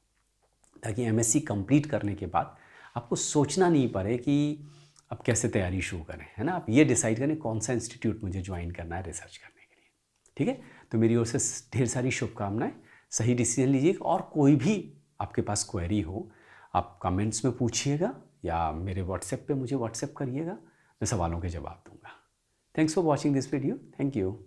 ताकि MSc कंप्लीट करने के बाद आपको सोचना नहीं पड़े कि अब कैसे तैयारी शुरू करें, है ना। आप ये डिसाइड करें कौन सा इंस्टीट्यूट मुझे ज्वाइन करना है रिसर्च करने के लिए। ठीक है, तो मेरी ओर से ढेर सारी शुभकामनाएं, सही डिसीजन लीजिए, और कोई भी आपके पास क्वेरी हो, आप कमेंट्स में पूछिएगा या मेरे व्हाट्सएप पे मुझे व्हाट्सएप करिएगा, मैं सवालों के जवाब दूंगा। Thanks for watching this video. Thank you.